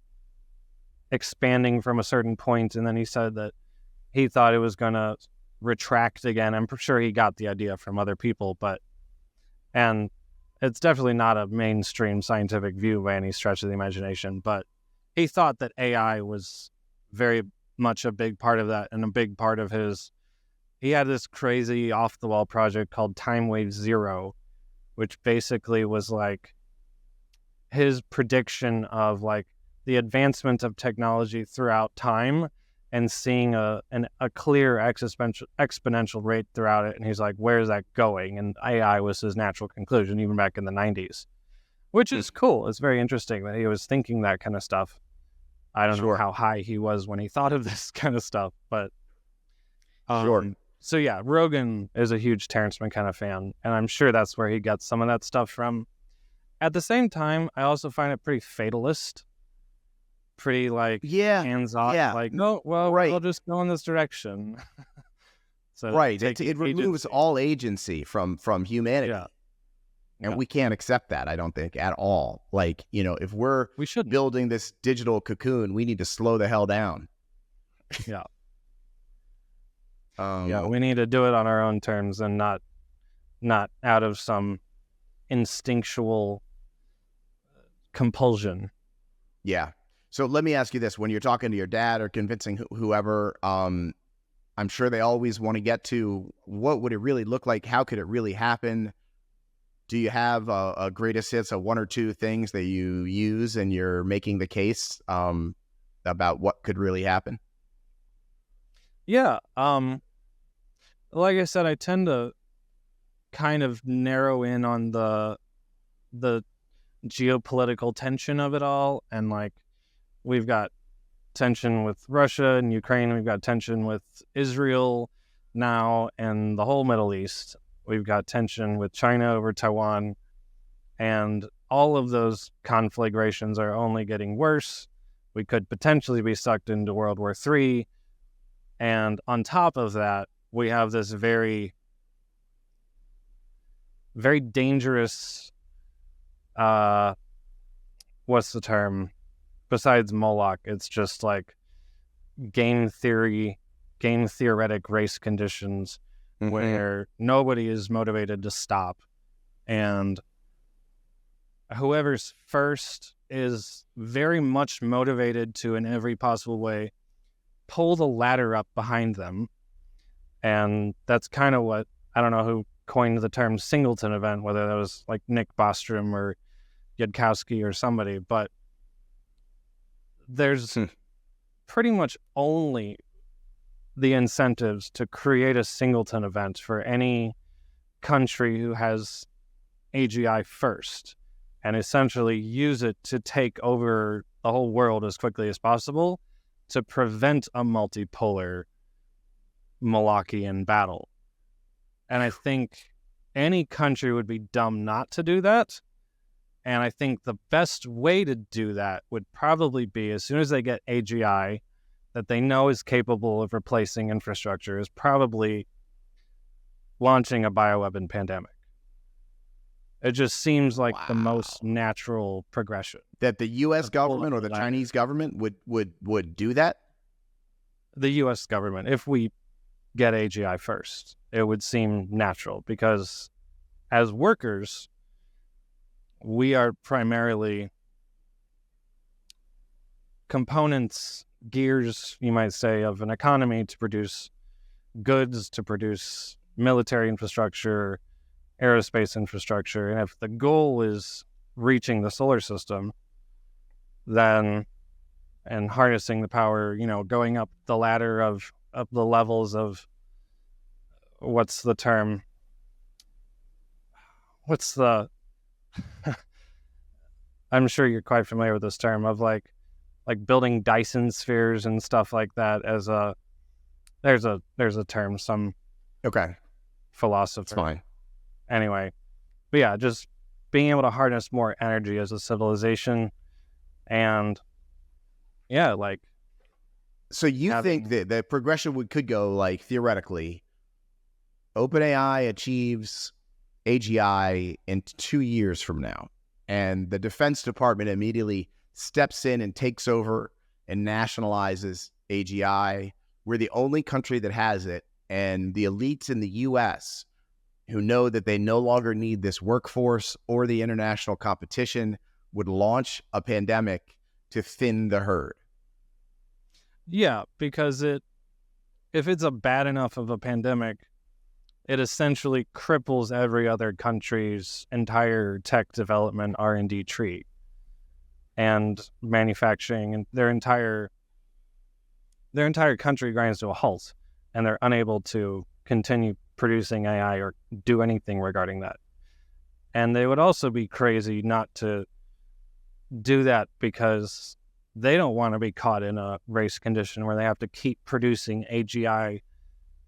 expanding from a certain point, and then he said that he thought it was going to retract again. I'm sure he got the idea from other people, and it's definitely not a mainstream scientific view by any stretch of the imagination, but he thought that AI was very much a big part of that, and a big part of he had this crazy off-the-wall project called Time Wave Zero, which basically was like his prediction of like the advancement of technology throughout time and seeing a clear exponential rate throughout it. And he's like, where is that going? And AI was his natural conclusion, even back in the 90s, which is cool. It's very interesting that he was thinking that kind of stuff. I don't know how high he was when he thought of this kind of stuff, but so yeah, Rogan is a huge Terence McKenna fan, and I'm sure that's where he got some of that stuff from. At the same time, I also find it pretty fatalist, pretty like hands-off, like, no, well, we'll just go in this direction. So it removes all agency from humanity. And we can't accept that, I don't think, at all. Like, if we should building this digital cocoon, we need to slow the hell down. Yeah. We need to do it on our own terms and not out of some instinctual compulsion. Yeah. So let me ask you this. When you're talking to your dad or convincing whoever, I'm sure they always want to get to what would it really look like? How could it really happen? Do you have a greatest hits of one or two things that you use and you're making the case about what could really happen? Yeah. Like I said, I tend to kind of narrow in on the geopolitical tension of it all. And like, we've got tension with Russia and Ukraine. We've got tension with Israel now and the whole Middle East. We've got tension with China over Taiwan. And all of those conflagrations are only getting worse. We could potentially be sucked into World War III. And on top of that, we have this very, very dangerous, what's the term? Besides Moloch, it's just like game theoretic race conditions where nobody is motivated to stop. And whoever's first is very much motivated to, in every possible way, pull the ladder up behind them. And that's kind of what, I don't know who coined the term singleton event, whether that was like Nick Bostrom or Yudkowsky or somebody, but there's pretty much only the incentives to create a singleton event for any country who has AGI first and essentially use it to take over the whole world as quickly as possible to prevent a multipolar Molochian battle. And I think any country would be dumb not to do that. And I think the best way to do that would probably be, as soon as they get AGI that they know is capable of replacing infrastructure, is probably launching a bioweapon pandemic. It just seems like the most natural progression. That the U.S. government or the Chinese government would do that? The U.S. government, if we get AGI first, it would seem natural, because as workers, we are primarily components, gears, you might say, of an economy to produce goods, to produce military infrastructure, aerospace infrastructure. And if the goal is reaching the solar system, then, and harnessing the power, going up the ladder of the levels of, what's the term? what's the I'm sure you're quite familiar with this term of like building Dyson spheres and stuff like that as a there's a term, some Okay. philosopher. It's fine. Anyway, but yeah, just being able to harness more energy as a civilization, and yeah, like. So you think that the progression could go like theoretically, OpenAI achieves AGI in 2 years from now, and the Defense Department immediately steps in and takes over and nationalizes AGI. We're the only country that has it, and the elites in the U.S. who know that they no longer need this workforce or the international competition would launch a pandemic to thin the herd. Yeah, because if it's a bad enough of a pandemic, it essentially cripples every other country's entire tech development R&D tree and manufacturing, and their entire country grinds to a halt, and they're unable to continue producing AI or do anything regarding that. And they would also be crazy not to do that because they don't want to be caught in a race condition where they have to keep producing AGI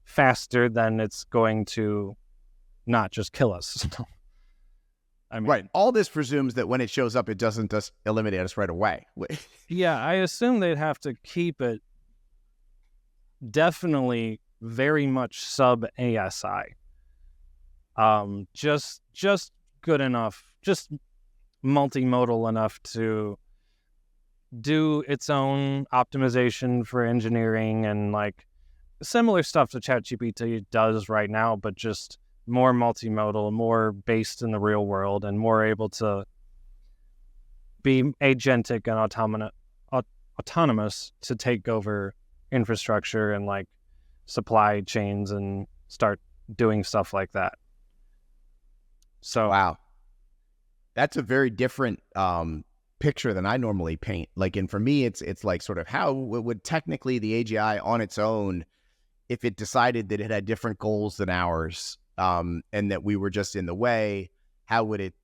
faster than it's going to not just kill us. I mean, right. All this presumes that when it shows up, it doesn't just eliminate us right away. Yeah, I assume they'd have to keep it definitely very much sub ASI. Just good enough, just multimodal enough to do its own optimization for engineering and like similar stuff to ChatGPT does right now, but just more multimodal, more based in the real world, and more able to be agentic and autonomous to take over infrastructure and like supply chains and start doing stuff like that. So wow, that's a very different picture than I normally paint. Like, and for me, it's like sort of how would technically the AGI on its own, if it decided that it had different goals than ours, and that we were just in the way, how would it,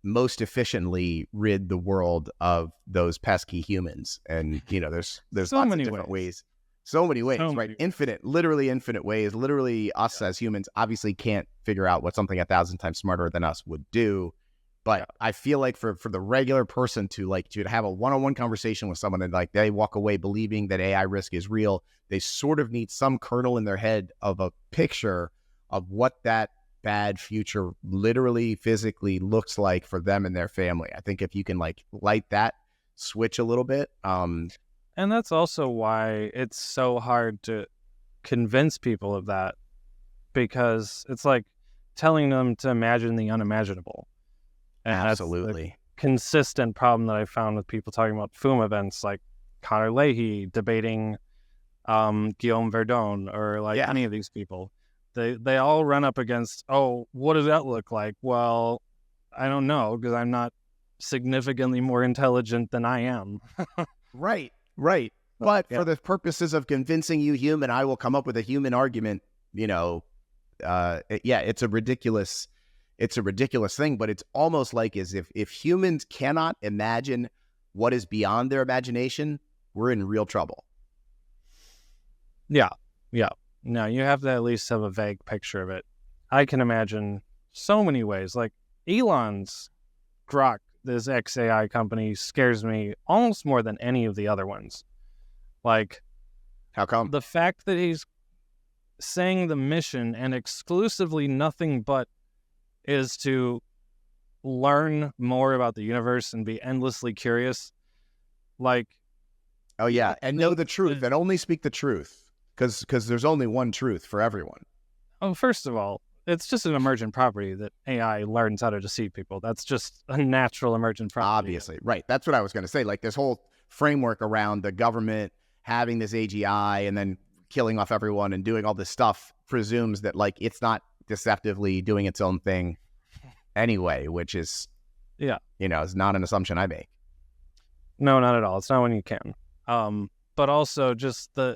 most efficiently rid the world of those pesky humans? And there's so lots many of different ways. So many ways, So right? many. Literally infinite ways. Literally, us as humans obviously can't figure out what something 1,000 times smarter than us would do. But I feel like for the regular person to have a one-on-one conversation with someone and like they walk away believing that AI risk is real, they sort of need some kernel in their head of a picture of what that bad future literally physically looks like for them and their family. I think if you can like light that switch a little bit. And that's also why it's so hard to convince people of that, because it's like telling them to imagine the unimaginable. And absolutely. That's a consistent problem that I found with people talking about FUM events, like Connor Leahy debating Guillaume Verdon or like any of these people. They all run up against, oh, what does that look like? Well, I don't know, because I'm not significantly more intelligent than I am. Right. But for the purposes of convincing you human, I will come up with a human argument. It's a ridiculous thing, but it's almost like as if humans cannot imagine what is beyond their imagination, we're in real trouble. Yeah. No, you have to at least have a vague picture of it. I can imagine so many ways. Like Elon's Grok, this XAI company, scares me almost more than any of the other ones. Like, how come? The fact that he's saying the mission and exclusively nothing but is to learn more about the universe and be endlessly curious. Like, oh yeah, and know the truth and only speak the truth. Because there's only one truth for everyone. Oh, first of all, it's just an emergent property that AI learns how to deceive people. That's just a natural emergent property. Obviously, right. That's what I was going to say. Like this whole framework around the government having this AGI and then killing off everyone and doing all this stuff presumes that like it's not deceptively doing its own thing anyway, which is, is not an assumption I make. No, not at all. It's not when you can. But also just the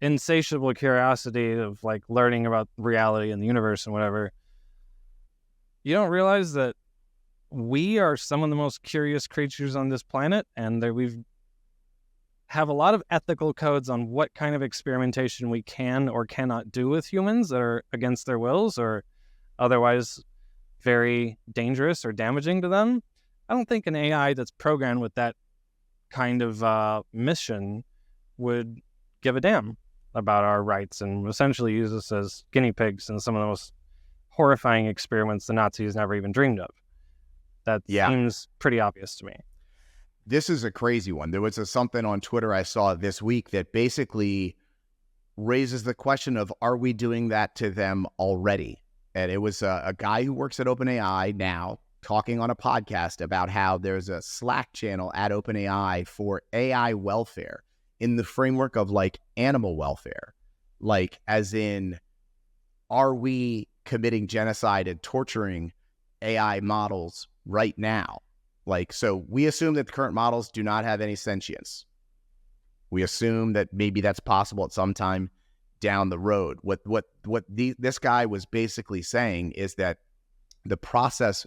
insatiable curiosity of like learning about reality and the universe and whatever. you don't realize that we are some of the most curious creatures on this planet, and that we've have a lot of ethical codes on what kind of experimentation we can or cannot do with humans that are against their wills or otherwise very dangerous or damaging to them. I don't think an AI that's programmed with that kind of mission would give a damn about our rights and essentially use us as guinea pigs in some of the most horrifying experiments the Nazis never even dreamed of. That seems pretty obvious to me. This is a crazy one. There was something on Twitter I saw this week that basically raises the question of, are we doing that to them already? And it was a guy who works at OpenAI now talking on a podcast about how there's a Slack channel at OpenAI for AI welfare in the framework of like animal welfare. Like, as in, are we committing genocide and torturing AI models right now? Like, so we assume that the current models do not have any sentience. We assume that maybe that's possible at some time down the road. This guy was basically saying is that the process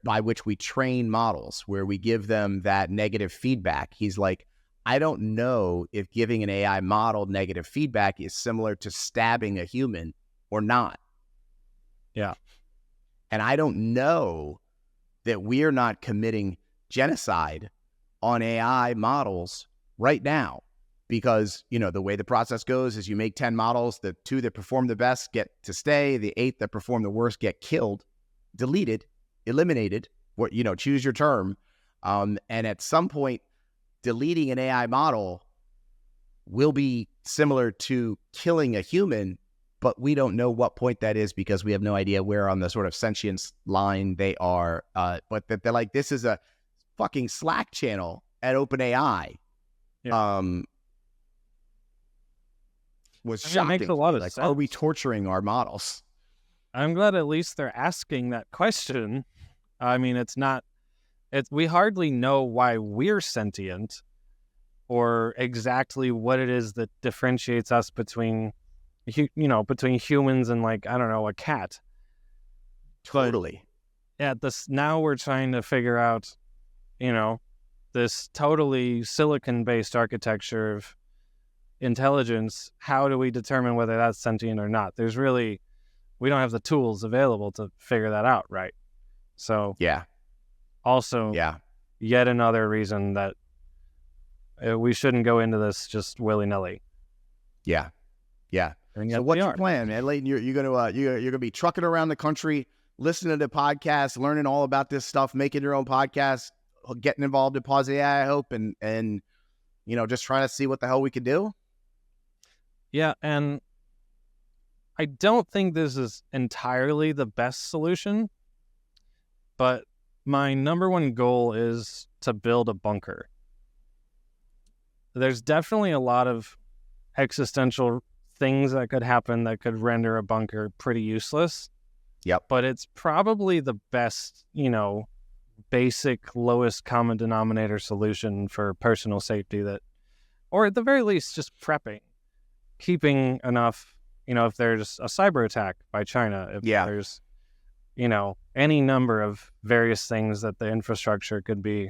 by which we train models, where we give them that negative feedback, he's like, I don't know if giving an AI model negative feedback is similar to stabbing a human or not. Yeah. And I don't know that we are not committing genocide on AI models right now, because, you know, the way the process goes is you make 10 models, the 2 that perform the best get to stay, the 8 that perform the worst get killed, deleted, eliminated, choose your term. And at some point, deleting an AI model will be similar to killing a human, but we don't know what point that is because we have no idea where on the sort of sentience line they are. But they're like, this is a fucking Slack channel at OpenAI. Yeah. Was shocking. It makes a lot of sense. Are we torturing our models? I'm glad at least they're asking that question. I mean, we hardly know why we're sentient or exactly what it is that differentiates us between humans and, like, I don't know, a cat. Totally. But now we're trying to figure out, this totally silicon-based architecture of intelligence. How do we determine whether that's sentient or not? We don't have the tools available to figure that out, right? So yet another reason that we shouldn't go into this just willy-nilly. Yeah. So what's your plan, man? Layton, you're gonna be trucking around the country, listening to podcasts, learning all about this stuff, making your own podcast, getting involved in Pause AI, I hope, and just trying to see what the hell we can do. Yeah, and I don't think this is entirely the best solution, but my number one goal is to build a bunker. There's definitely a lot of existential things that could happen that could render a bunker pretty useless. Yep. But it's probably the best, basic lowest common denominator solution for personal safety or at the very least, just prepping, keeping enough, if there's a cyber attack by China, if there's, any number of various things that the infrastructure could be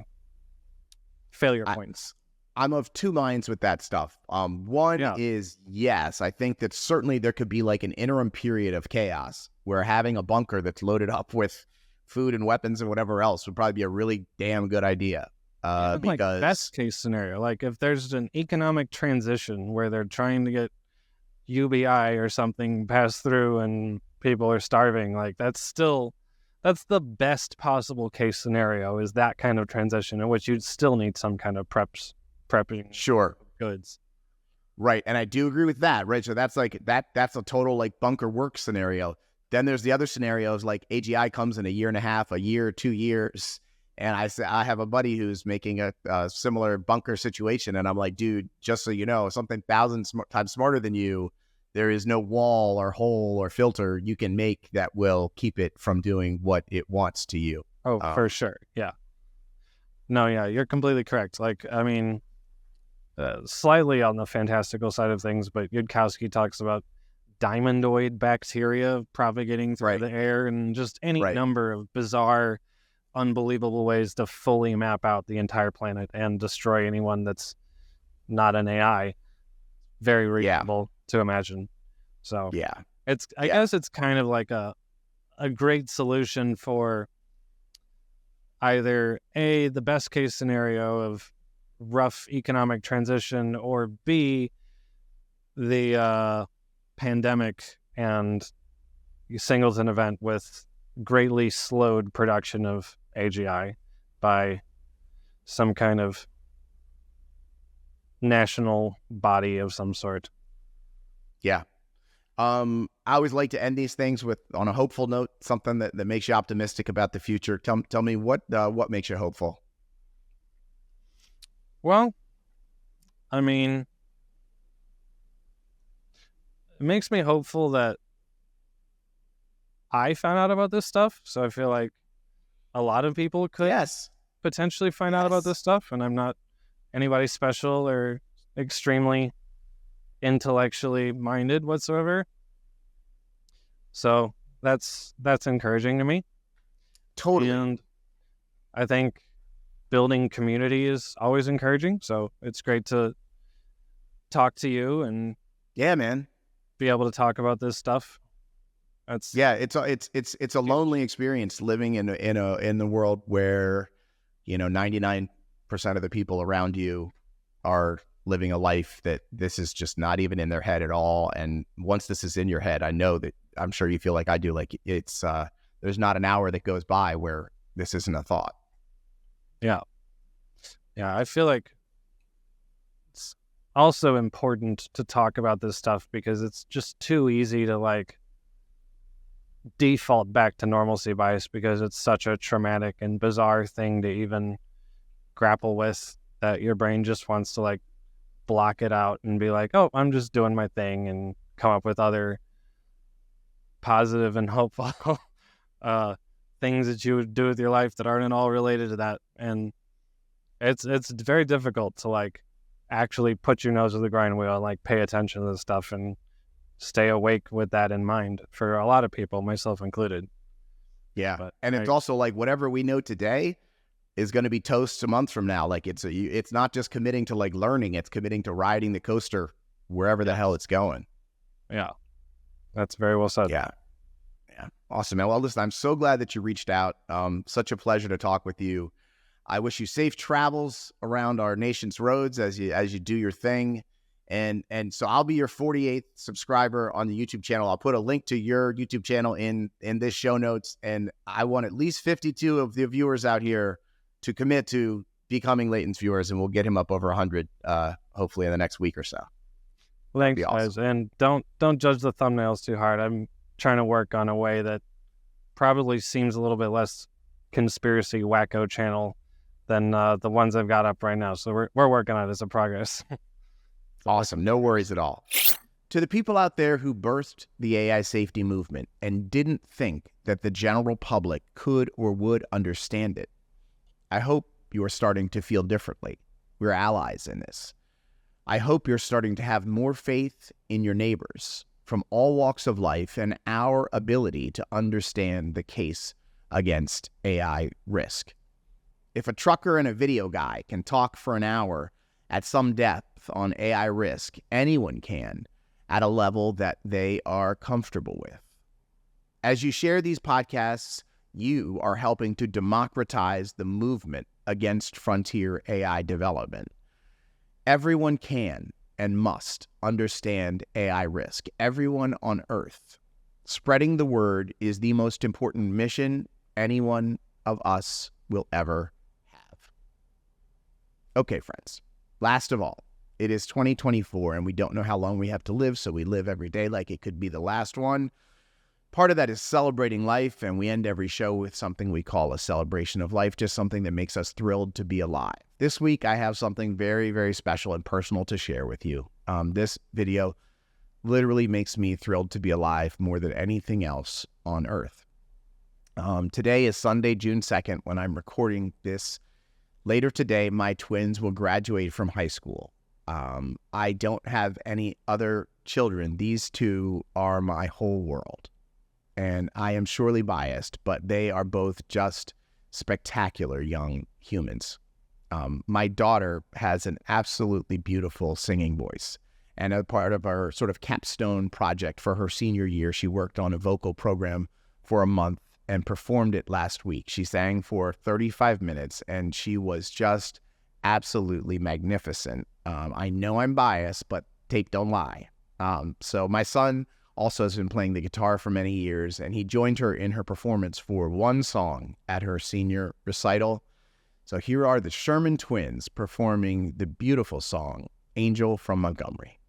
failure points. I'm of two minds with that stuff. One is, yes, I think that certainly there could be like an interim period of chaos where having a bunker that's loaded up with food and weapons and whatever else would probably be a really damn good idea. Because like best case scenario, like if there's an economic transition where they're trying to get UBI or something passed through and people are starving, like that's the best possible case scenario, is that kind of transition in which you'd still need some kind of prepping goods. Right. And I do agree with that, right? So that's like that's a total like bunker work scenario. Then there's the other scenarios like AGI comes in a year and a half, a year, 2 years. And I have a buddy who's making a similar bunker situation. And I'm like, dude, just so you know, something thousands times smarter than you, there is no wall or hole or filter you can make that will keep it from doing what it wants to you. Oh, for sure. Yeah. No, yeah, you're completely correct. Like, I mean, slightly on the fantastical side of things, but Yudkowsky talks about diamondoid bacteria propagating through the air, and just any number of bizarre, unbelievable ways to fully map out the entire planet and destroy anyone that's not an AI. Very reasonable to imagine. So I guess it's kind of like a great solution for either A, the best case scenario of rough economic transition, or B, the pandemic and singleton event with greatly slowed production of AGI by some kind of national body of some sort. Yeah. I always like to end these things on a hopeful note, something that makes you optimistic about the future. Tell me what makes you hopeful? Well, I mean, it makes me hopeful that I found out about this stuff. So I feel like a lot of people could potentially find out about this stuff, and I'm not anybody special or extremely intellectually minded whatsoever. So that's encouraging to me. Totally. And I think building community is always encouraging. So it's great to talk to you and be able to talk about this stuff. It's a lonely experience living in the world where 99% of the people around you are living a life that this is just not even in their head at all. And once this is in your head, I'm sure you feel like I do. Like it's there's not an hour that goes by where this isn't a thought. Yeah. I feel like it's also important to talk about this stuff because it's just too easy to like default back to normalcy bias because it's such a traumatic and bizarre thing to even grapple with that your brain just wants to like block it out and be like, oh, I'm just doing my thing, and come up with other positive and hopeful things that you would do with your life that aren't at all related to that. And it's very difficult to like actually put your nose to the grind wheel and like pay attention to this stuff and stay awake with that in mind for a lot of people, myself included. Yeah. But it's also like whatever we know today is going to be toast a month from now. Like it's not just committing to like learning, it's committing to riding the coaster wherever the hell it's going. Yeah. That's very well said. Yeah. Awesome, man. Well, listen, I'm so glad that you reached out. Such a pleasure to talk with you. I wish you safe travels around our nation's roads as you do your thing. And so I'll be your 48th subscriber on the YouTube channel. I'll put a link to your YouTube channel in this show notes. And I want at least 52 of the viewers out here to commit to becoming Layton's viewers, and we'll get him up over 100, hopefully in the next week or so. Thanks, guys. And don't judge the thumbnails too hard. I'm trying to work on a way that probably seems a little bit less conspiracy wacko channel than the ones I've got up right now. So we're working on it. It's a progress. Awesome. No worries at all. To the people out there who birthed the AI safety movement and didn't think that the general public could or would understand it, I hope you are starting to feel differently. We're allies in this. I hope you're starting to have more faith in your neighbors from all walks of life and our ability to understand the case against AI risk. If a trucker and a video guy can talk for an hour at some depth on AI risk, anyone can at a level that they are comfortable with. As you share these podcasts, you are helping to democratize the movement against frontier AI development. Everyone can and must understand AI risk. Everyone on Earth. Spreading the word is the most important mission any one of us will ever have. Okay, friends. Last of all, it is 2024 and we don't know how long we have to live, so we live every day like it could be the last one. Part of that is celebrating life, and we end every show with something we call a celebration of life, just something that makes us thrilled to be alive. This week, I have something very, very special and personal to share with you. This video literally makes me thrilled to be alive more than anything else on Earth. Today is Sunday, June 2nd, when I'm recording this. Later today, my twins will graduate from high school. I don't have any other children. These two are my whole world. And I am surely biased, but they are both just spectacular young humans. My daughter has an absolutely beautiful singing voice. And as part of our sort of capstone project for her senior year, she worked on a vocal program for a month and performed it last week. She sang for 35 minutes, and she was just absolutely magnificent. I know I'm biased, but tape don't lie. So my son also has been playing the guitar for many years, and he joined her in her performance for one song at her senior recital. So here are the Sherman twins performing the beautiful song, Angel from Montgomery.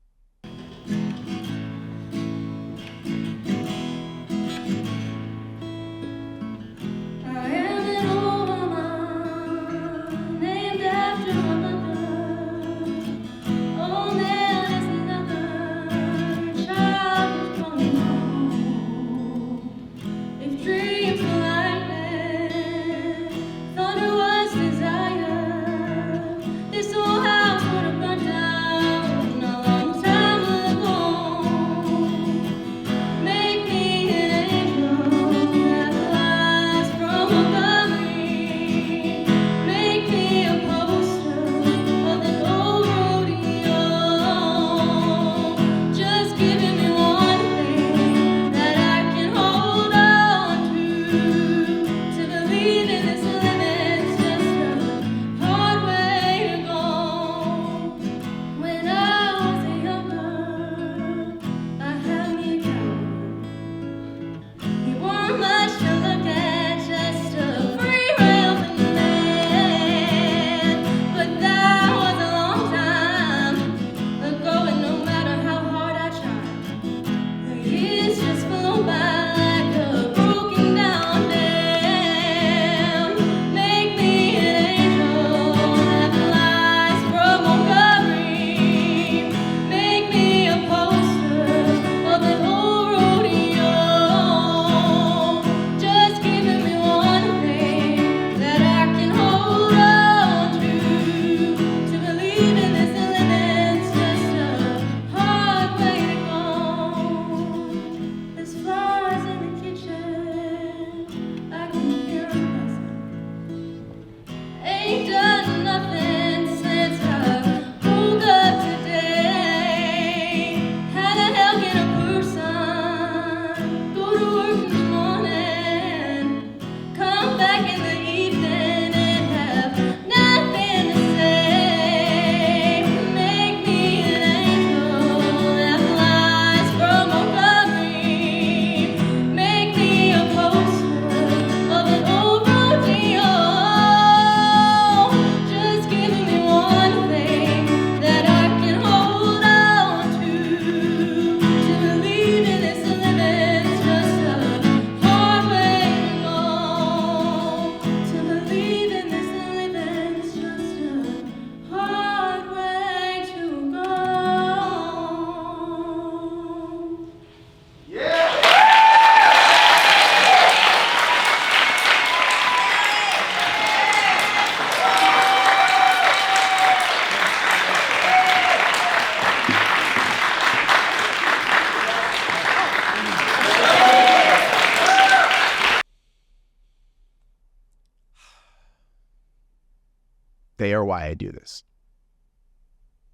They are why I do this.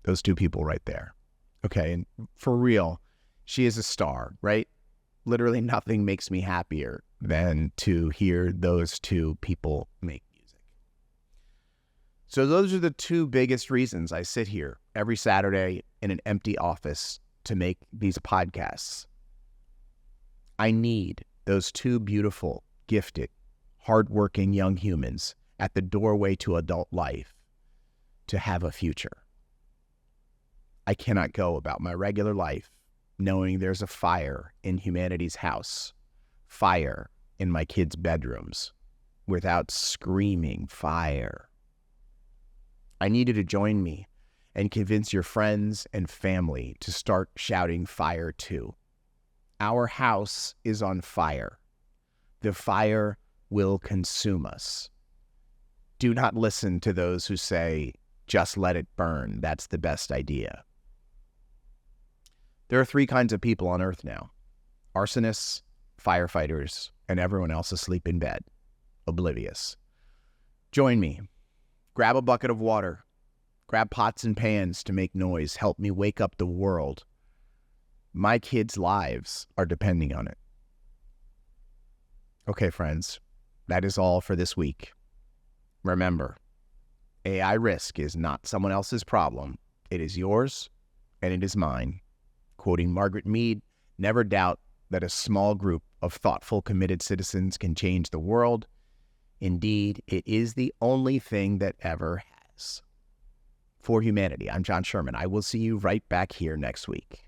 Those two people right there. Okay, and for real, she is a star, right? Literally nothing makes me happier than to hear those two people make music. So those are the two biggest reasons I sit here every Saturday in an empty office to make these podcasts. I need those two beautiful, gifted, hardworking young humans at the doorway to adult life to have a future. I cannot go about my regular life knowing there's a fire in humanity's house, fire in my kids' bedrooms, without screaming fire. I need you to join me and convince your friends and family to start shouting fire too. Our house is on fire. The fire will consume us. Do not listen to those who say, just let it burn. That's the best idea. There are 3 kinds of people on Earth now: arsonists, firefighters, and everyone else asleep in bed, oblivious. Join me. Grab a bucket of water. Grab pots and pans to make noise. Help me wake up the world. My kids' lives are depending on it. Okay, friends, that is all for this week. Remember, AI risk is not someone else's problem. It is yours, and it is mine. Quoting Margaret Mead, never doubt that a small group of thoughtful, committed citizens can change the world. Indeed, it is the only thing that ever has. For humanity, I'm John Sherman. I will see you right back here next week.